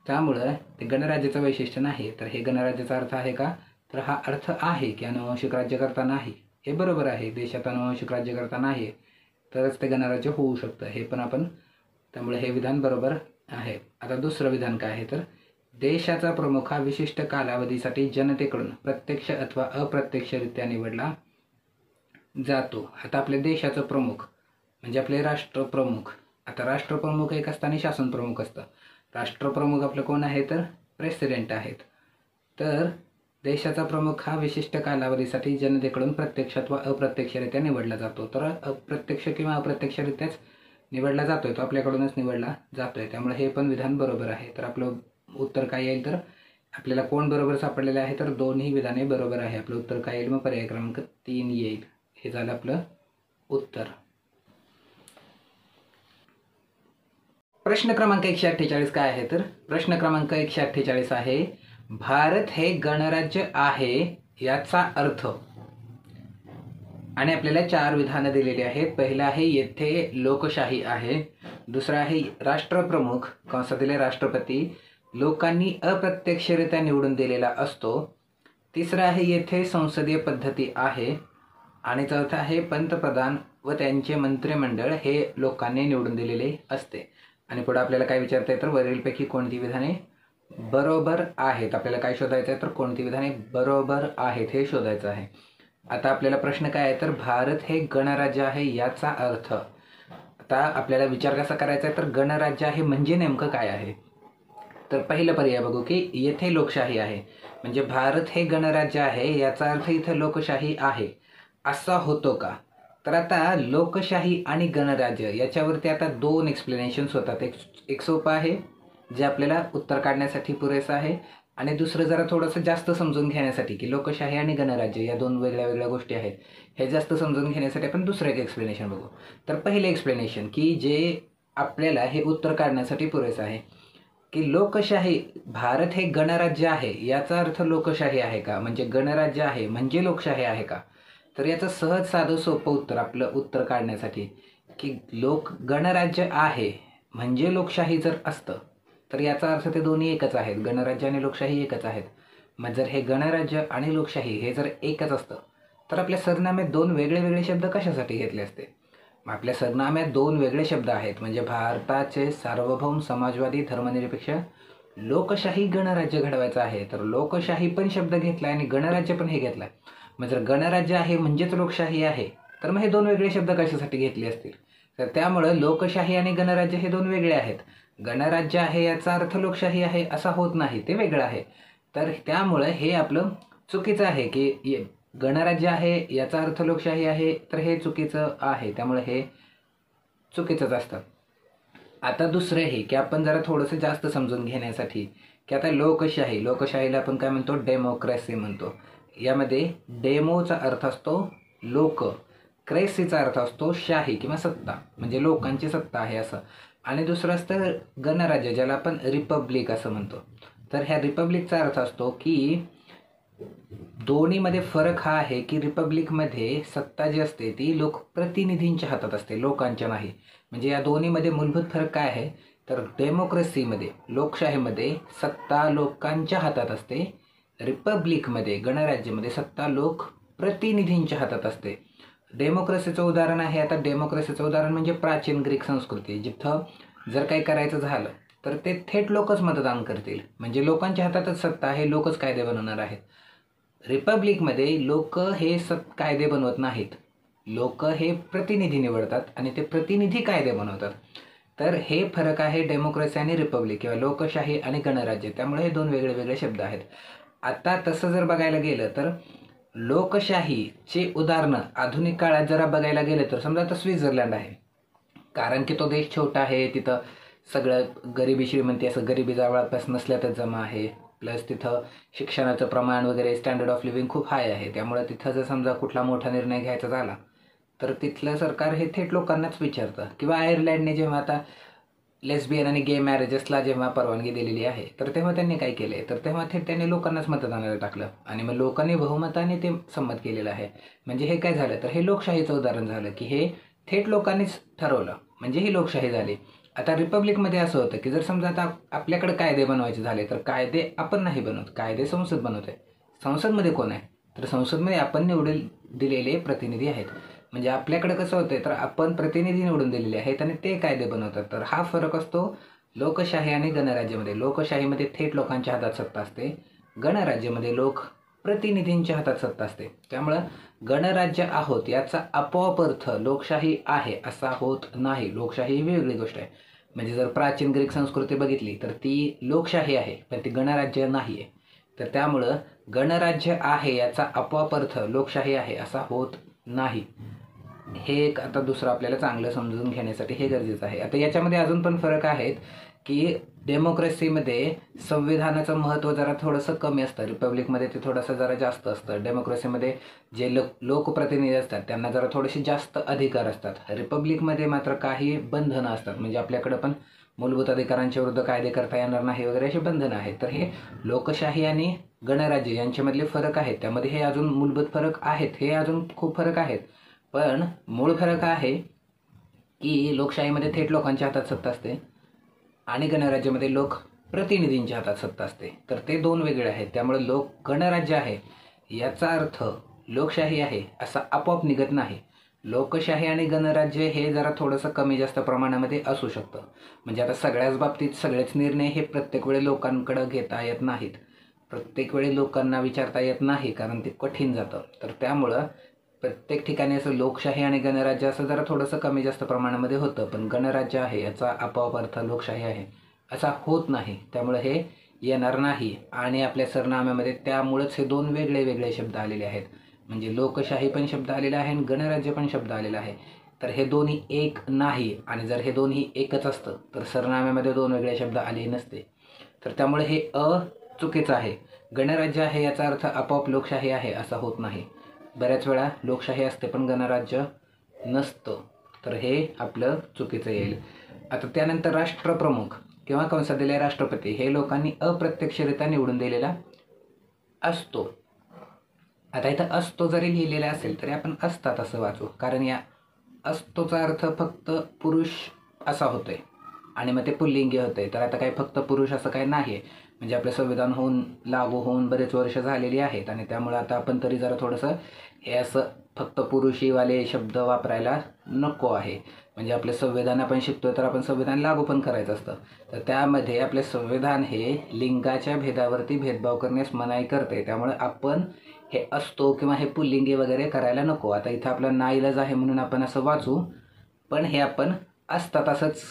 त्यामुळं ते गणराज्याचं वैशिष्ट्य नाही. तर हे गणराज्याचा अर्थ आहे का, तर हा अर्थ आहे की अनुवांशिक राज्यकर्ता नाही. हे बरोबर आहे, देशात अनुवांशिक राज्यकर्ता नाही तरच ते गणराज्य होऊ शकतं, हे पण आपण, त्यामुळे हे विधान बरोबर आहे. आता दुसरं विधान काय आहे तर देशाचा प्रमुख हा विशिष्ट कालावधीसाठी जनतेकडून प्रत्यक्ष अथवा अप्रत्यक्षरित्या निवडला जातो. आता आपल्या देशाचं प्रमुख म्हणजे आपले राष्ट्रप्रमुख. आता राष्ट्रप्रमुख एक असतं आणि शासनप्रमुख असतं. राष्ट्रप्रमुख आपलं कोण आहे तर प्रेसिडेंट आहेत. तर देशाचा प्रमुख हा विशिष्ट कालावधीसाठी जनतेकडून प्रत्यक्ष अथवा अप्रत्यक्षरित्या निवडला जातो. तर अप्रत्यक्ष किंवा अप्रत्यक्षरित्याच निवडला जातोय, तो आपल्याकडूनच निवडला जातोय. त्यामुळे हे पण विधान बरोबर आहे. तर आपलं उत्तर काय येईल तर आपल्याला कोण बरोबर सापडलेलं आहे तर दोन्ही विधाने बरोबर आहे. आपलं उत्तर काय येईल मग पर्याय क्रमांक 3 येईल. हे झालं आपलं उत्तर. प्रश्न क्रमांक 148 काय आहे तर प्रश्न क्रमांक 148 आहे, भारत हे गणराज्य आहे याचा अर्थ. आणि आपल्याला 4 विधानं दिलेली आहेत. पहिलं आहे येथे लोकशाही आहे, दुसरं आहे राष्ट्रप्रमुख कंसात दिले राष्ट्रपती लोकांनी अप्रत्यक्षरित्या निवडून दिलेला असतो, तिसरं आहे येथे संसदीय पद्धती आहे आणि चौथं आहे पंतप्रधान व त्यांचे मंत्रिमंडळ हे लोकांनी निवडून दिलेले असते. आणि पुढे आपल्याला काय विचारता येतं तर वरीलपैकी कोणती विधाने बरोबर आहेत. आपल्याला काय शोधायचं आहे तर कोणती विधाने बरोबर आहेत हे शोधायचं आहे. आता आपल्याला प्रश्न काय आहे तर भारत हे गणराज्य आहे याचा अर्थ. आता आपल्याला विचार कसा करायचा आहे तर गणराज्य आहे म्हणजे नेमकं काय आहे. तर पहिलं पर्याय बघू की येथे लोकशाही आहे. म्हणजे भारत हे गणराज्य आहे याचा अर्थ इथं लोकशाही आहे असा होतो का. तर आता लोकशाही आणि गणराज्य याच्यावरती आता 2 एक्सप्लेनेशन्स होतात. एक सोपं आहे जे आपल्याला उत्तर काढण्यासाठी पुरेसं आहे आणि दुसरं जरा थोडंसं जास्त समजून घेण्यासाठी की लोकशाही आणि गणराज्य या 2 वेगळ्या वेगळ्या गोष्टी आहेत. हे जास्त समजून घेण्यासाठी आपण दुसरं एक एक्सप्लेनेशन बघू. तर पहिले एक्सप्लेनेशन की जे आपल्याला हे उत्तर काढण्यासाठी पुरेसं आहे की लोकशाही, भारत हे गणराज्य आहे याचा अर्थ लोकशाही आहे का, म्हणजे गणराज्य आहे म्हणजे लोकशाही आहे का. तर याचं सहज साधं सोपं उत्तर, आपलं उत्तर काढण्यासाठी, की गणराज्य आहे म्हणजे लोकशाही जर असतं तर याचा अर्थ ते दोन्ही एकच आहेत. गणराज्य आणि लोकशाही एकच आहेत. मग जर हे गणराज्य आणि लोकशाही हे जर एकच असतं तर आपल्या सरनाम्यात दोन वेगळे वेगळे शब्द कशासाठी घेतले असते? मग आपल्या सरनाम्यात दोन वेगळे शब्द आहेत, म्हणजे भारताचे सार्वभौम समाजवादी धर्मनिरपेक्ष लोकशाही गणराज्य घडवायचं आहे, तर लोकशाही पण शब्द घेतलाय आणि गणराज्य पण हे घेतलाय. मग जर गणराज्य आहे म्हणजेच लोकशाही आहे तर मग हे दोन वेगळे शब्द कशासाठी घेतले असतील? तर त्यामुळं लोकशाही आणि गणराज्य हे दोन वेगळे आहेत. गणराज्य आहे याचा अर्थ लोकशाही आहे असा होत नाही, ते वेगळं आहे. तर त्यामुळं हे आपलं चुकीचं आहे, की गणराज्य आहे याचा अर्थ लोकशाही आहे, तर हे चुकीचं आहे. त्यामुळे हे चुकीचंच असतं. आता दुसरं हे की आपण जरा थोडंसं जास्त समजून घेण्यासाठी, की आता लोकशाहीला आपण काय म्हणतो? डेमोक्रेसी म्हणतो. यामध्ये डेमोचा अर्थ असतो लोक, क्रेसीचा अर्थ असतो शाही किंवा सत्ता, म्हणजे लोकांची सत्ता आहे असं. आणि दुसरं असतं गणराज्य, ज्याला आपण रिपब्लिक असं म्हणतो. तर ह्या रिपब्लिकचा अर्थ असतो की दोन्हीमध्ये फरक हा आहे की रिपब्लिकमध्ये सत्ता जी असते ती लोकप्रतिनिधींच्या हातात असते, लोकांच्या नाही. म्हणजे या दोन्हीमध्ये मूलभूत फरक काय आहे? तर डेमोक्रेसीमध्ये, लोकशाहीमध्ये सत्ता लोकांच्या हातात असते. रिपब्लिकमध्ये, गणराज्यामध्ये सत्ता लोकप्रतिनिधींच्या हातात असते. डेमोक्रेसीचं उदाहरण आहे, आता डेमोक्रेसीचं उदाहरण म्हणजे प्राचीन ग्रीक संस्कृती, जिथं जर काही करायचं झालं तर ते थेट लोकच मतदान करतील, म्हणजे लोकांच्या हातातच सत्ता आहे, लोकच कायदे बनवणार आहेत. रिपब्लिकमध्ये लोक हे कायदे बनवत नाहीत, लोक हे प्रतिनिधी निवडतात आणि ते प्रतिनिधी कायदे बनवतात. तर हे फरक आहे डेमोक्रेसी आणि रिपब्लिक किंवा लोकशाही आणि गणराज्य. त्यामुळे हे दोन वेगळे वेगळे शब्द आहेत. आता तसं जर बघायला गेलं तर लोकशाहीचे उदाहरणं आधुनिक काळात जरा बघायला गेलं तर समजा आता स्वित्झर्लंड आहे, कारण की तो देश छोटा आहे, तिथं सगळं गरिबी श्रीमंती असं गरिबी जवळपास नसल्यातच जमा आहे, प्लस तिथं शिक्षणाचं प्रमाण वगैरे स्टँडर्ड ऑफ लिव्हिंग खूप हाय आहे. त्यामुळे तिथं जर समजा कुठला मोठा निर्णय घ्यायचा झाला तर तिथलं सरकार हे थेट लोकांनाच विचारतं. किंवा आयर्लंडने जेव्हा आता लेस्बियन आणि गे मॅरेजेसला जेव्हा परवानगी दिलेली आहे तर तेव्हा त्यांनी काय केले, तर तेव्हा थेट त्यांनी लोकांनाच मतदानाला टाकलं आणि मग लोकांनी बहुमताने ते संमत केलेलं आहे. म्हणजे हे काय झालं, तर हे लोकशाहीचं उदाहरण झालं की हे थेट लोकांनीच ठरवलं, म्हणजे ही लोकशाही झाली. आता रिपब्लिकमध्ये असं होतं की जर समजा आता आपल्याकडे कायदे बनवायचे झाले तर कायदे आपण नाही बनवत, कायदे संसद बनवते. संसदमध्ये कोण आहे, तर संसदमध्ये आपण निवडून दिलेले प्रतिनिधी आहेत. म्हणजे आपल्याकडे कसं होतंय, तर आपण प्रतिनिधी निवडून दिलेले आहेत आणि ते कायदे बनवतात. तर हा फरक असतो लोकशाही आणि गणराज्यामध्ये. लोकशाहीमध्ये थेट लोकांच्या हातात सत्ता असते, गणराज्यामध्ये लोक प्रतिनिधींच्या हातात सत्ता असते. त्यामुळं गणराज्य आहोत याचा आपोआप अर्थ लोकशाही आहे असा होत नाही. लोकशाही ही वेगळी गोष्ट आहे. म्हणजे जर प्राचीन ग्रीक संस्कृती बघितली तर ती लोकशाही आहे पण ती गणराज्य नाही आहे. तर त्यामुळं गणराज्य आहे याचा आपोआप अर्थ लोकशाही आहे असा होत नाही. हे एक आता दुसरं आपल्याला चांगलं समजून घेण्यासाठी हे गरजेचं आहे. आता याच्यामध्ये अजून पण फरक आहेत की डेमोक्रेसीमध्ये संविधानाचं महत्त्व जरा थोडंसं कमी असतं, रिपब्लिकमध्ये ते थोडंसं जरा जास्त असतं. डेमोक्रेसीमध्ये जे लोकप्रतिनिधी असतात त्यांना जरा थोडेसे जास्त अधिकार असतात. रिपब्लिकमध्ये मात्र काही बंधनं असतात, म्हणजे आपल्याकडं पण मूलभूत अधिकारांच्या विरुद्ध कायदे करता येणार नाही वगैरे अशी बंधनं आहेत. तर हे लोकशाही आणि गणराज्य यांच्यामधले फरक आहेत. त्यामध्ये हे अजून मूलभूत फरक आहेत, हे अजून खूप फरक आहेत. पण मूळ फरक आहे की लोकशाहीमध्ये थेट लोकांच्या हातात सत्ता असते आणि गणराज्यामध्ये लोक प्रतिनिधींच्या हातात सत्ता असते. तर ते दोन वेगळे आहेत. त्यामुळे गणराज्य आहे याचा अर्थ लोकशाही आहे असा आपोआप निघत नाही. लोकशाही आणि गणराज्य हे जरा थोडंसं कमी जास्त प्रमाणामध्ये असू शकतं. म्हणजे आता सगळ्याच बाबतीत सगळेच निर्णय हे प्रत्येक वेळी लोकांकडे घेता येत नाहीत, प्रत्येक वेळी लोकांना विचारता येत नाही, कारण ते कठीण जातं. तर त्यामुळं प्रत्येक ठिकाणी असं लोकशाही आणि गणराज्य असं जरा थोडंसं कमी जास्त प्रमाणामध्ये होतं, पण गणराज्य आहे याचा आपोआप अर्थ लोकशाही आहे असा होत नाही. त्यामुळे हे येणार नाही आणि आपल्या सरनाम्यामध्ये त्यामुळेच हे दोन वेगळे वेगळे शब्द आलेले आहेत. म्हणजे लोकशाही पण शब्द आलेला आहे आणि गणराज्य पण शब्द आलेला आहे. तर हे दोन्ही एक नाही, आणि जर हे दोन्ही एकच असतं तर सरनाम्यामध्ये दोन वेगळे शब्द आले नसते. तर त्यामुळे हे चुकीचं आहे. गणराज्य आहे याचा अर्थ आपोआप लोकशाही आहे असा होत नाही. बऱ्याच वेळा लोकशाही असते पण गणराज्य नसतं. तर हे आपलं चुकीचं येईल. आता त्यानंतर राष्ट्रप्रमुख किंवा कंसात दिलेला राष्ट्रपती हे लोकांनी अप्रत्यक्षरित्या निवडून दिलेला असतो. आता इथं असतो जरी लिहिलेला असेल तरी आपण असतात असं वाचू, कारण या असतोचा अर्थ फक्त पुरुष असा होतोय आणि मग ते पुल्लिंगी होते. तर आता काही फक्त पुरुष असं काही नाही आहे, म्हणजे आपलं संविधान लागू होऊन बरेच वर्ष झालेली आहेत आणि त्यामुळे आता आपण तरी जरा थोडंसं हे असं फक्त पुरुषीवाले शब्द वापरायला नको आहे. म्हणजे आपले संविधान आपण शिकतोय तर आपण संविधान लागू पण करायचं असतं. तर त्यामध्ये आपले संविधान हे लिंगाच्या भेदावरती भेदभाव करण्यास मनाई करते. त्यामुळे आपण हे असतो किंवा हे पुल्लिंगी वगैरे करायला नको. आता इथं आपला नाईलाज आहे म्हणून आपण असं वाचू, पण हे आपण असतात असंच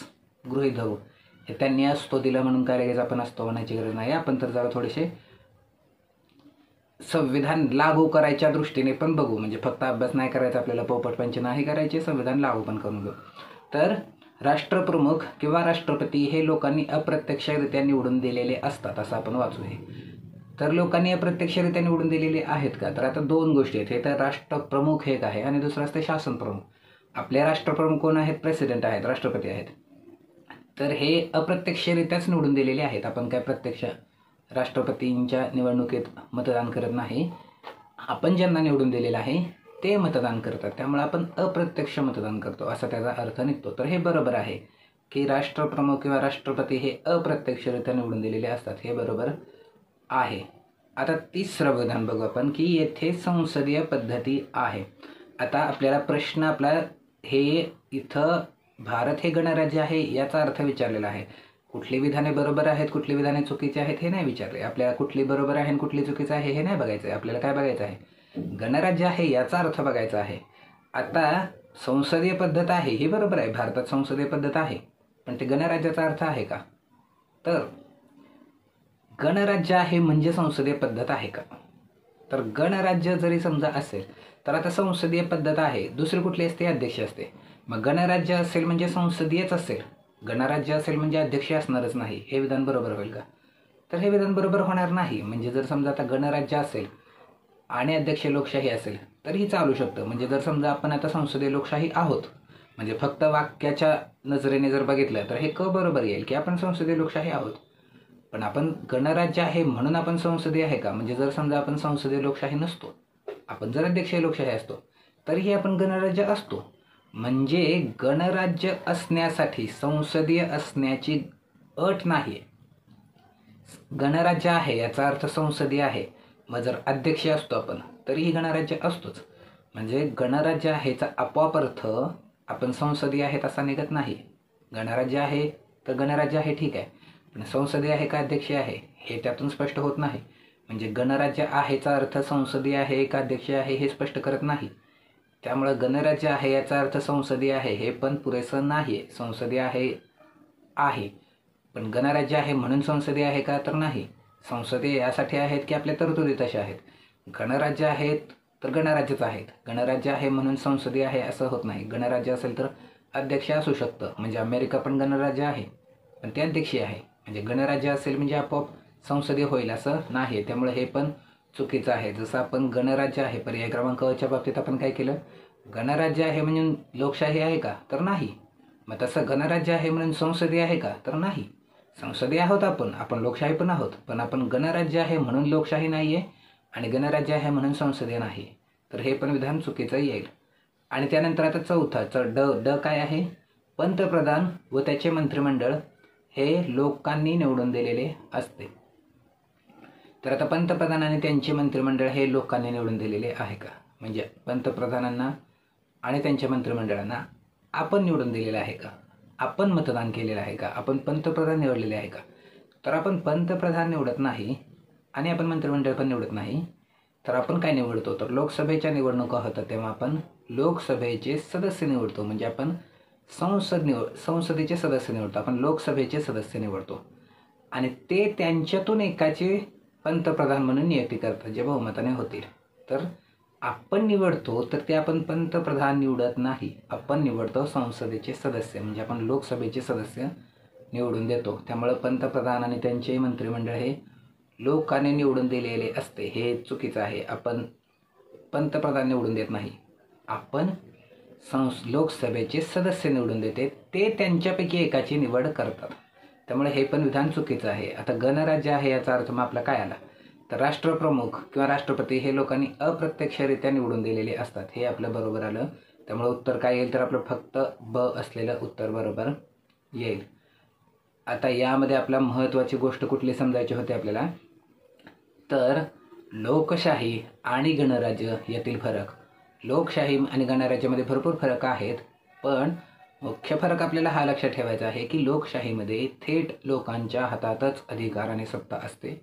गृहीत धरू. हे त्यांनी असतो दिलं म्हणून काय लगेच आपण असतो म्हणायची गरज नाही. आपण तर जरा थोडेसे संविधान लागू करायच्या दृष्टीने पण बघू, म्हणजे फक्त अभ्यास नाही करायचा आपल्याला, पोपटपंची नाही करायचे, संविधान लागू पण करून घेऊ. तर राष्ट्रप्रमुख किंवा राष्ट्रपती हे लोकांनी अप्रत्यक्षरित्या निवडून दिलेले असतात असं आपण वाचू. हे तर लोकांनी अप्रत्यक्षरित्या निवडून दिलेले आहेत का, तर आता दोन गोष्टी आहेत. हे तर राष्ट्रप्रमुख एक आहे आणि दुसरं असते शासनप्रमुख. आपले राष्ट्रप्रमुख कोण आहेत? प्रेसिडेंट आहेत, राष्ट्रपती आहेत. तर हे अप्रत्यक्षरित्याच निवडून दिलेले आहेत. आपण काय प्रत्यक्ष राष्ट्रपतींच्या निवडणुकीत मतदान करत नाही. आपण ज्यांना निवडून दिलेलं आहे ते मतदान करतात, त्यामुळे आपण अप्रत्यक्ष मतदान करतो असा त्याचा अर्थ निघतो. तर हे बरोबर आहे की राष्ट्रप्रमुख किंवा राष्ट्रपती हे अप्रत्यक्षरित्या निवडून दिलेले असतात, हे बरोबर आहे. आता तिसरं विधान बघू आपण की येथे संसदीय पद्धती आहे. आता आपल्याला प्रश्न आपला हे इथं भारत हे गणराज्य आहे याचा अर्थ विचारलेला आहे. कुठली विधाने बरोबर आहेत, कुठली विधाने चुकीची आहेत हे नाही विचारले आपल्याला. कुठली बरोबर आहे आणि कुठली चुकीचं आहे हे नाही बघायचं आहे आपल्याला. काय बघायचं आहे? गणराज्य आहे याचा अर्थ बघायचा आहे. आता संसदीय पद्धत आहे हे बरोबर आहे, भारतात संसदीय पद्धत आहे, पण ते गणराज्याचा अर्थ आहे का? तर गणराज्य आहे म्हणजे संसदीय पद्धत आहे का? तर गणराज्य जरी समजा असेल तर आता संसदीय पद्धत आहे, दुसरी कुठली असते? अध्यक्ष असते. मग गणराज्य असेल म्हणजे संसदीयच असेल, गणराज्य असेल म्हणजे अध्यक्ष असणारच नाही. हे विधान बरोबर होईल का? तर हे विधान बरोबर होणार नाही. म्हणजे जर समजा आता गणराज्य असेल आणि अध्यक्ष लोकशाही असेल तर ही चालू शकतं. म्हणजे जर समजा आपण आता संसदीय लोकशाही आहोत, म्हणजे फक्त वाक्याच्या नजरेने जर बघितलं तर हे बरोबर येईल की आपण संसदीय लोकशाही आहोत. पण आपण गणराज्य आहे म्हणून आपण संसदीय आहे का? म्हणजे जर समजा आपण संसदीय लोकशाही नसतो, आपण जर अध्यक्षीय लोकशाही असतो तरीही आपण गणराज्य असतो. म्हणजे गणराज्य असण्यासाठी संसदीय असण्याची अट नाही. गणराज्य आहे याचा अर्थ संसदीय आहे. मग जर अध्यक्ष असतो आपण तरीही गणराज्य असतोच. म्हणजे गणराज्य आहेचा आपोआप अर्थ आपण संसदीय आहेत असा निघत नाही. गणराज्य आहे तर गणराज्य आहे ठीक आहे, पण संसदीय आहे का अध्यक्षीय आहे हे त्यातून स्पष्ट होत नाही. म्हणजे गणराज्य आहेचा अर्थ संसदीय आहे का अध्यक्षीय आहे हे स्पष्ट करत नाही. त्यामुळे गणराज्य आहे याचा अर्थ संसदीय आहे हे पण पुरेसं नाही. संसदीय आहे पण गणराज्य आहे म्हणून संसदीय आहे का? तर नाही. संसदीय यासाठी आहेत की आपल्या तरतुदी तशा आहेत. गणराज्य आहेत तर गणराज्यच आहेत. गणराज्य आहे म्हणून संसदीय आहे असं होत नाही. गणराज्य असेल तर अध्यक्ष असू शकतं. म्हणजे अमेरिका पण गणराज्य आहे पण ते अध्यक्षीय आहे. म्हणजे गणराज्य असेल म्हणजे आपोआप संसदीय होईल असं नाही. त्यामुळे हे पण चुकीचं आहे. जसं आपण गणराज्य आहे पर्याय क्रमांक च्या बाबतीत आपण काय केलं? गणराज्य आहे म्हणून लोकशाही आहे का? तर नाही. मग तसं गणराज्य आहे म्हणून संसदीय आहे का? तर नाही. संसदीय आहोत आपण लोकशाही पण आहोत, पण आपण गणराज्य आहे म्हणून लोकशाही नाही आहे आणि गणराज्य आहे म्हणून संसदीय नाही. तर हे पण विधान चुकीचं येईल. आणि त्यानंतर आता चौथा ड काय आहे? पंतप्रधान व त्याचे मंत्रिमंडळ हे लोकांनी निवडून दिलेले असते. तर आता पंतप्रधान आणि त्यांचे मंत्रिमंडळ हे लोकांनी निवडून दिलेले आहे का? म्हणजे पंतप्रधानांना आणि त्यांच्या मंत्रिमंडळांना आपण निवडून दिलेलं आहे का? आपण मतदान केलेलं आहे का? आपण पंतप्रधान निवडलेले आहे का? तर आपण पंतप्रधान निवडत नाही आणि आपण मंत्रिमंडळ पण निवडत नाही. तर आपण काय निवडतो? तर लोकसभेच्या निवडणुका होतात तेव्हा आपण लोकसभेचे सदस्य निवडतो. म्हणजे आपण संसदेचे सदस्य निवडतो. आपण लोकसभेचे सदस्य निवडतो आणि ते त्यांच्यातून एकाचे पंतप्रधान म्हणून नियुक्ती करतात जे बहुमताने होतील. तर आपण निवडतो तर ते आपण पंतप्रधान निवडत नाही. आपण निवडतो संसदेचे सदस्य, म्हणजे आपण लोकसभेचे सदस्य निवडून देतो. त्यामुळे पंतप्रधान आणि त्यांचे मंत्रिमंडळ हे लोकांनी निवडून दिलेले असते. हे चुकीचं आहे. आपण पंतप्रधान निवडून देत नाही, आपण लोकसभेचे सदस्य निवडून देते, ते त्यांच्यापैकी एकाची निवड करतात. त्यामुळे हे पण विधान चुकीचं आहे. आता गणराज्य आहे याचा अर्थ मग आपला काय आला? तर राष्ट्रप्रमुख किंवा राष्ट्रपती हे लोकांनी अप्रत्यक्षरित्या निवडून दिलेले असतात. हे आपलं बरोबर आलं. त्यामुळे उत्तर काय येईल तर आपलं फक्त ब असलेलं उत्तर बरोबर येईल. आता यामध्ये आपला महत्त्वाची गोष्ट कुठली समजायची होती आपल्याला, तर लोकशाही आणि गणराज्य यातील फरक. लोकशाही आणि गणराज्यामध्ये भरपूर फरक आहेत, पण मुख्य फरक आपल्याला हा लक्षात ठेवायचा आहे की लोकशाहीमध्ये थेट लोकांच्या हातातच अधिकार आणि सत्ता असते.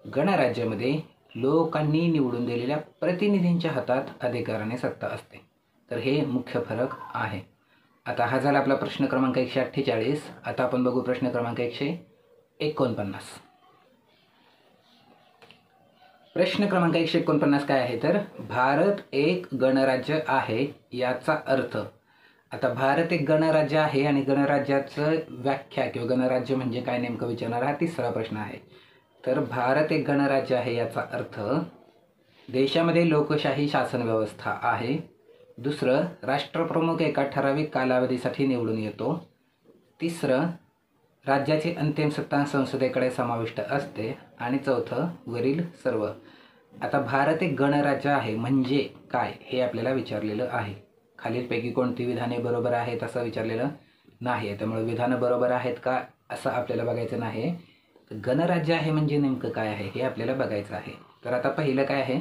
गणराज्यामध्ये लोकांनी निवडून दिलेल्या प्रतिनिधींच्या हातात अधिकार आणि सत्ता असते. तर हे मुख्य फरक आहे. आता हा झाला आपला प्रश्न क्रमांक 148. आता आपण बघू प्रश्न क्रमांक 149. प्रश्न क्रमांक 149 काय आहे तर भारत एक गणराज्य आहे याचा अर्थ. आता भारत एक गणराज्य आहे आणि गणराज्याचं व्याख्या किंवा गणराज्य म्हणजे काय नेमकं विचारणार हा तिसरा प्रश्न आहे. तर भारत एक गणराज्य आहे याचा अर्थ देशामध्ये लोकशाही शासन व्यवस्था आहे. दुसरं, राष्ट्रप्रमुख एका ठराविक कालावधीसाठी निवडून येतो. तिसरं, राज्याची अंतिम सत्ता संसदेकडे समाविष्ट असते. आणि चौथं, वरील सर्व. आता भारत एक गणराज्य आहे म्हणजे काय हे आपल्याला विचारलेलं आहे. खालीलपैकी कोणती विधाने बरोबर आहेत असं विचारलेलं नाही आहे. त्यामुळे विधानं बरोबर आहेत का असं आपल्याला बघायचं नाही. गणराज्य आहे म्हणजे नेमकं काय आहे हे आपल्याला बघायचं आहे. तर आता पहिलं काय आहे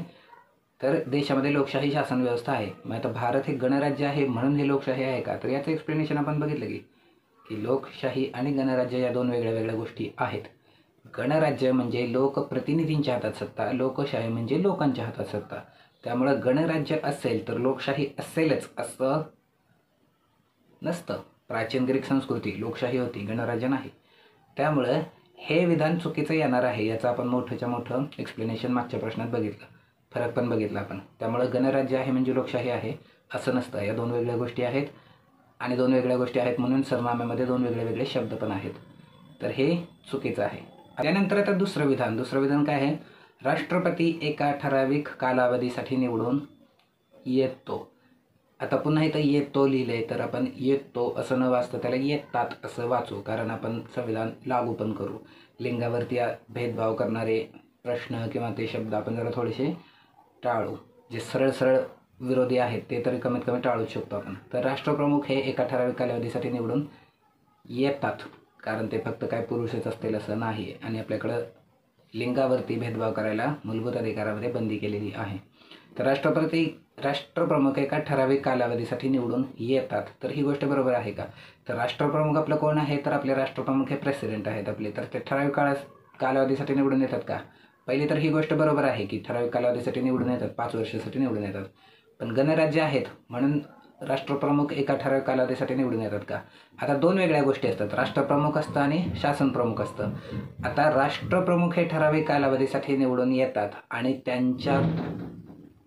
तर देशामध्ये लोकशाही शासन व्यवस्था आहे. मग आता भारत हे गणराज्य आहे म्हणून हे लोकशाही आहे का, तर याचं एक्सप्लेनेशन आपण बघितलं की लोकशाही आणि गणराज्य या दोन वेगळ्या वेगळ्या गोष्टी आहेत. गणराज्य म्हणजे लोकप्रतिनिधींच्या हातात सत्ता, लोकशाही म्हणजे लोकांच्या हातात सत्ता. त्यामुळं गणराज्य असेल तर लोकशाही असेलच असं नसतं. प्राचीन ग्रीक संस्कृती लोकशाही होती, गणराज्य नाही. त्यामुळं हे विधान चुकीचं येणार आहे. याचं आपण मोठंच्या मोठं एक्सप्लेनेशन मागच्या प्रश्नात बघितलं, फरक पण बघितला आपण. त्यामुळं गणराज्य आहे म्हणजे लोकशाही आहे असं नसतं. या दोन वेगळ्या गोष्टी आहेत आणि दोन वेगळ्या गोष्टी आहेत म्हणून सरनाम्यामध्ये दोन वेगळे वेगळे शब्द पण आहेत. तर हे चुकीचं आहे. त्यानंतर आता दुसरं विधान काय आहे, राष्ट्रपती एका ठराविक कालावधीसाठी निवडून येतो. आता पुन्हा इथं येतो लिहिलंय तर आपण येतो असं न वाचता त्याला येतात असं वाचू, कारण आपण संविधान लागू पण करू. लिंगावरती भेदभाव करणारे प्रश्न किंवा ते शब्द आपण जरा थोडेसे टाळू. जे सरळ सरळ विरोधी आहेत ते तरी कमीत कमी टाळूच शकतो आपण. तर राष्ट्रप्रमुख हे एका ठराविक कालावधीसाठी निवडून येतात, कारण ते फक्त काय पुरुषच असतील असं नाही. आणि आपल्याकडं लिंगावरती भेदभाव करायला मूलभूत अधिकारामध्ये बंदी केलेली आहे. तर राष्ट्रप्रमुख एका ठराविक कालावधीसाठी निवडून येतात. तर ही गोष्ट बरोबर आहे का, तर राष्ट्रप्रमुख आपलं कोण आहे तर आपले राष्ट्रप्रमुख हे प्रेसिडेंट आहेत आपले. तर ते ठराविक कालावधीसाठी निवडून येतात का, पहिली तर ही गोष्ट बरोबर आहे की ठराविक कालावधीसाठी निवडून येतात, 5 वर्षासाठी निवडून येतात. पण गणराज्य आहेत म्हणून राष्ट्रप्रमुख एका ठराविक कालावधीसाठी निवडून येतात का. आता दोन वेगळ्या गोष्टी असतात, राष्ट्रप्रमुख असतं आणि शासनप्रमुख असतं. आता राष्ट्रप्रमुख हे ठराविक कालावधीसाठी निवडून येतात आणि त्यांच्या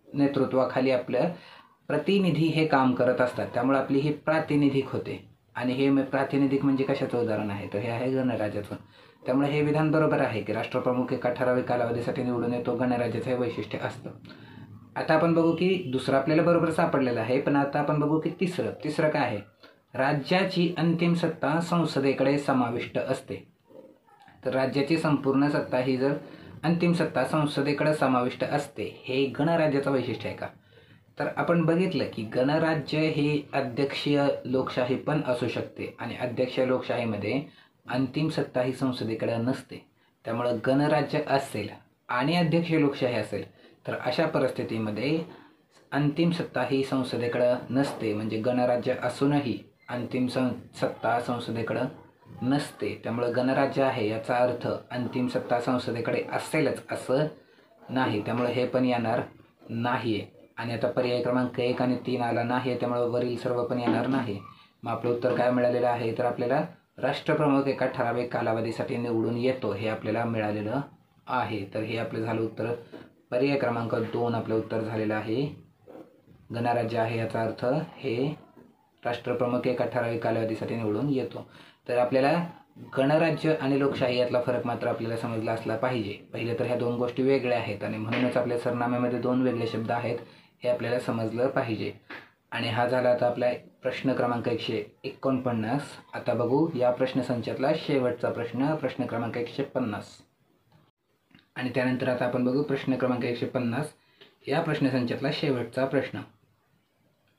नेतृत्वाखाली आपलं प्रतिनिधी हे काम करत असतात. त्यामुळे आपली ही प्रातिनिधिक होते आणि हे प्रातिनिधिक म्हणजे कशाचं उदाहरण आहे तर हे आहे गणराज्याचं. त्यामुळे हे विधान बरोबर आहे की राष्ट्रप्रमुख एका ठराविक कालावधीसाठी निवडून येतो, गणराज्याचं हे वैशिष्ट्य असतं. आता आपण बघू की दुसरं आपल्याला बरोबर सापडलेलं आहे, पण आता आपण बघू की तिसरं काय आहे, राज्याची अंतिम सत्ता संसदेकडे समाविष्ट असते. तर राज्याची संपूर्ण सत्ता ही जर अंतिम सत्ता संसदेकडे समाविष्ट असते, हे गणराज्याचं वैशिष्ट्य आहे का, तर आपण बघितलं की गणराज्य हे अध्यक्षीय लोकशाही पण असू शकते आणि अध्यक्षीय लोकशाहीमध्ये अंतिम सत्ता ही संसदेकडे नसते. त्यामुळं गणराज्य असेल आणि अध्यक्षीय लोकशाही असेल तर अशा परिस्थितीमध्ये अंतिम सत्ता ही संसदेकडे नसते. म्हणजे गणराज्य असूनही अंतिम सत्ता संसदेकडे नसते. त्यामुळं गणराज्य आहे याचा अर्थ अंतिम सत्ता संसदेकडे असेलच असं नाही. त्यामुळे हे पण येणार नाही आहे. आणि आता पर्याय क्रमांक 1 आणि 3 आला नाही आहे, त्यामुळे वरील सर्व पण येणार नाही. मग आपलं उत्तर काय मिळालेलं आहे तर आपल्याला राष्ट्रप्रमुख एका ठराविक कालावधीसाठी निवडून येतो हे आपल्याला मिळालेलं आहे. तर हे आपलं झालं उत्तर. पर्याय क्रमांक 2 आपलं उत्तर झालेलं आहे. गणराज्य आहे याचा अर्थ हे राष्ट्रप्रमुख एका ठराविक कालावधीसाठी निवडून येतो. तर आपल्याला गणराज्य आणि लोकशाही यातला फरक मात्र आपल्याला समजला असला पाहिजे. पहिले तर ह्या दोन गोष्टी वेगळ्या आहेत आणि म्हणूनच आपल्या सरनाम्यामध्ये दोन वेगळे शब्द आहेत हे आपल्याला समजलं पाहिजे. आणि हा झाला आता आपला प्रश्न क्रमांक 149. आता बघू या प्रश्नसंचातला शेवटचा प्रश्न क्रमांक 150. आणि त्यानंतर आता आपण बघू प्रश्न क्रमांक 150 या प्रश्नसंचातला शेवटचा प्रश्न.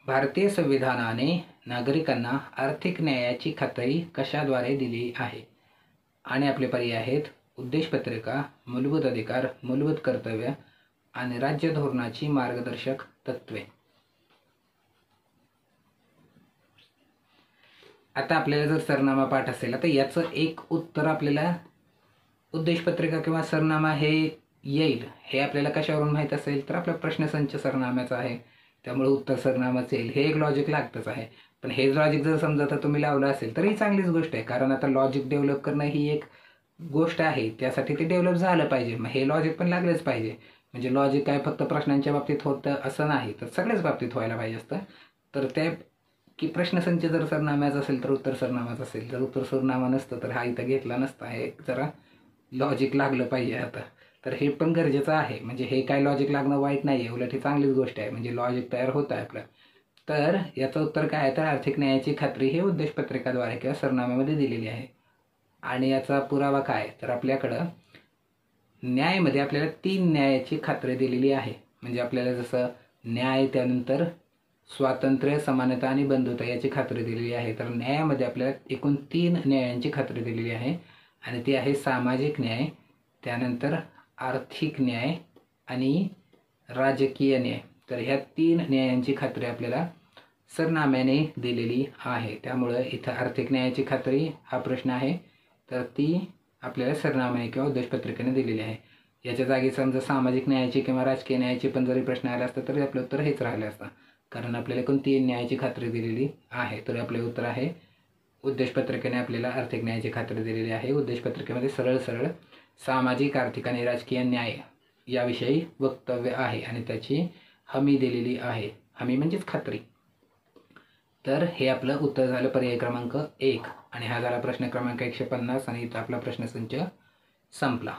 भारतीय संविधानाने नागरिकांना आर्थिक न्यायाची खात्री कशाद्वारे दिली आहे? आणि आपले पर्याय आहेत उद्देशपत्रिका, मूलभूत अधिकार, मूलभूत कर्तव्य आणि राज्य धोरणाची मार्गदर्शक तत्वे. आता आपल्याला जर सरनामा पाठ असेल तर याचं एक उत्तर आपल्याला उद्देशपत्रिका किंवा सरनामा हे येईल हे आपल्याला कशावरून माहीत असेल तर आपला प्रश्नसंच सरनाम्याचा आहे, त्यामुळे उत्तर सरनामाच येईल. हे एक लॉजिक लागतंच आहे. पण हे लॉजिक जर समजा तर तुम्ही लावलं असेल तर ही चांगलीच गोष्ट आहे, कारण आता लॉजिक डेव्हलप करणं ही एक गोष्ट आहे, त्यासाठी ते डेव्हलप झालं पाहिजे. मग हे लॉजिक पण लागलंच पाहिजे. म्हणजे लॉजिक काय फक्त प्रश्नांच्या बाबतीत होतं असं नाही, तर सगळ्याच बाबतीत व्हायला पाहिजे असतं. तर ते की प्रश्नसंच जर सरनाम्याचं असेल तर उत्तर सरनामाचं असेल, जर उत्तर सरनामा नसतं तर हा इथं घेतला नसता. हे जरा लॉजिक लागलं पाहिजे आता. तर हे पण गरजेचं आहे. म्हणजे हे काय लॉजिक लागणं वाईट नाही आहे, उलट ही चांगलीच गोष्ट आहे. म्हणजे लॉजिक तयार होत आहे आपलं. तर याचं उत्तर काय आहे तर आर्थिक न्यायाची खात्री हे उद्देशपत्रिकाद्वारे किंवा सरनाम्यामध्ये दिलेली आहे. आणि याचा पुरावा काय तर आपल्याकडं न्यायामध्ये आपल्याला 3 न्यायाची खात्री दिलेली आहे. म्हणजे आपल्याला जसं न्याय, त्यानंतर स्वातंत्र्य, समानता आणि बंधुता याची खात्री दिलेली आहे. तर न्यायामध्ये आपल्याला एकूण 3 न्यायांची खात्री दिलेली आहे आणि ती आहे सामाजिक न्याय, त्यानंतर आर्थिक न्याय आणि राजकीय न्याय. तर ह्या 3 न्यायांची खात्री आपल्याला सरनाम्याने दिलेली आहे. त्यामुळं इथं आर्थिक न्यायाची खात्री हा प्रश्न आहे तर ती आपल्याला सरनाम्याने किंवा उद्देशपत्रिकेने दिलेली आहे. याच्या जागी समजा सामाजिक न्यायाची किंवा राजकीय न्यायाची पण जरी प्रश्न आले असतं तरी आपलं उत्तर हेच राहिलं असतं, कारण आपल्याला एकूण 3 न्यायाची खात्री दिलेली आहे. तर आपले उत्तर आहे उद्देशपत्रिकेने आपल्याला आर्थिक न्यायाची खात्री दिलेली आहे. उद्देशपत्रिकेमध्ये सरळ सरळ सामाजिक, आर्थिक आणि राजकीय न्याय याविषयी वक्तव्य आहे आणि त्याची हमी दिलेली आहे. हमी म्हणजेच खात्री. तर हे आपलं उत्तर झालं पर्याय क्रमांक 1 आणि हा झाला प्रश्न क्रमांक 150 आणि इथं आपला प्रश्नसंच संपला.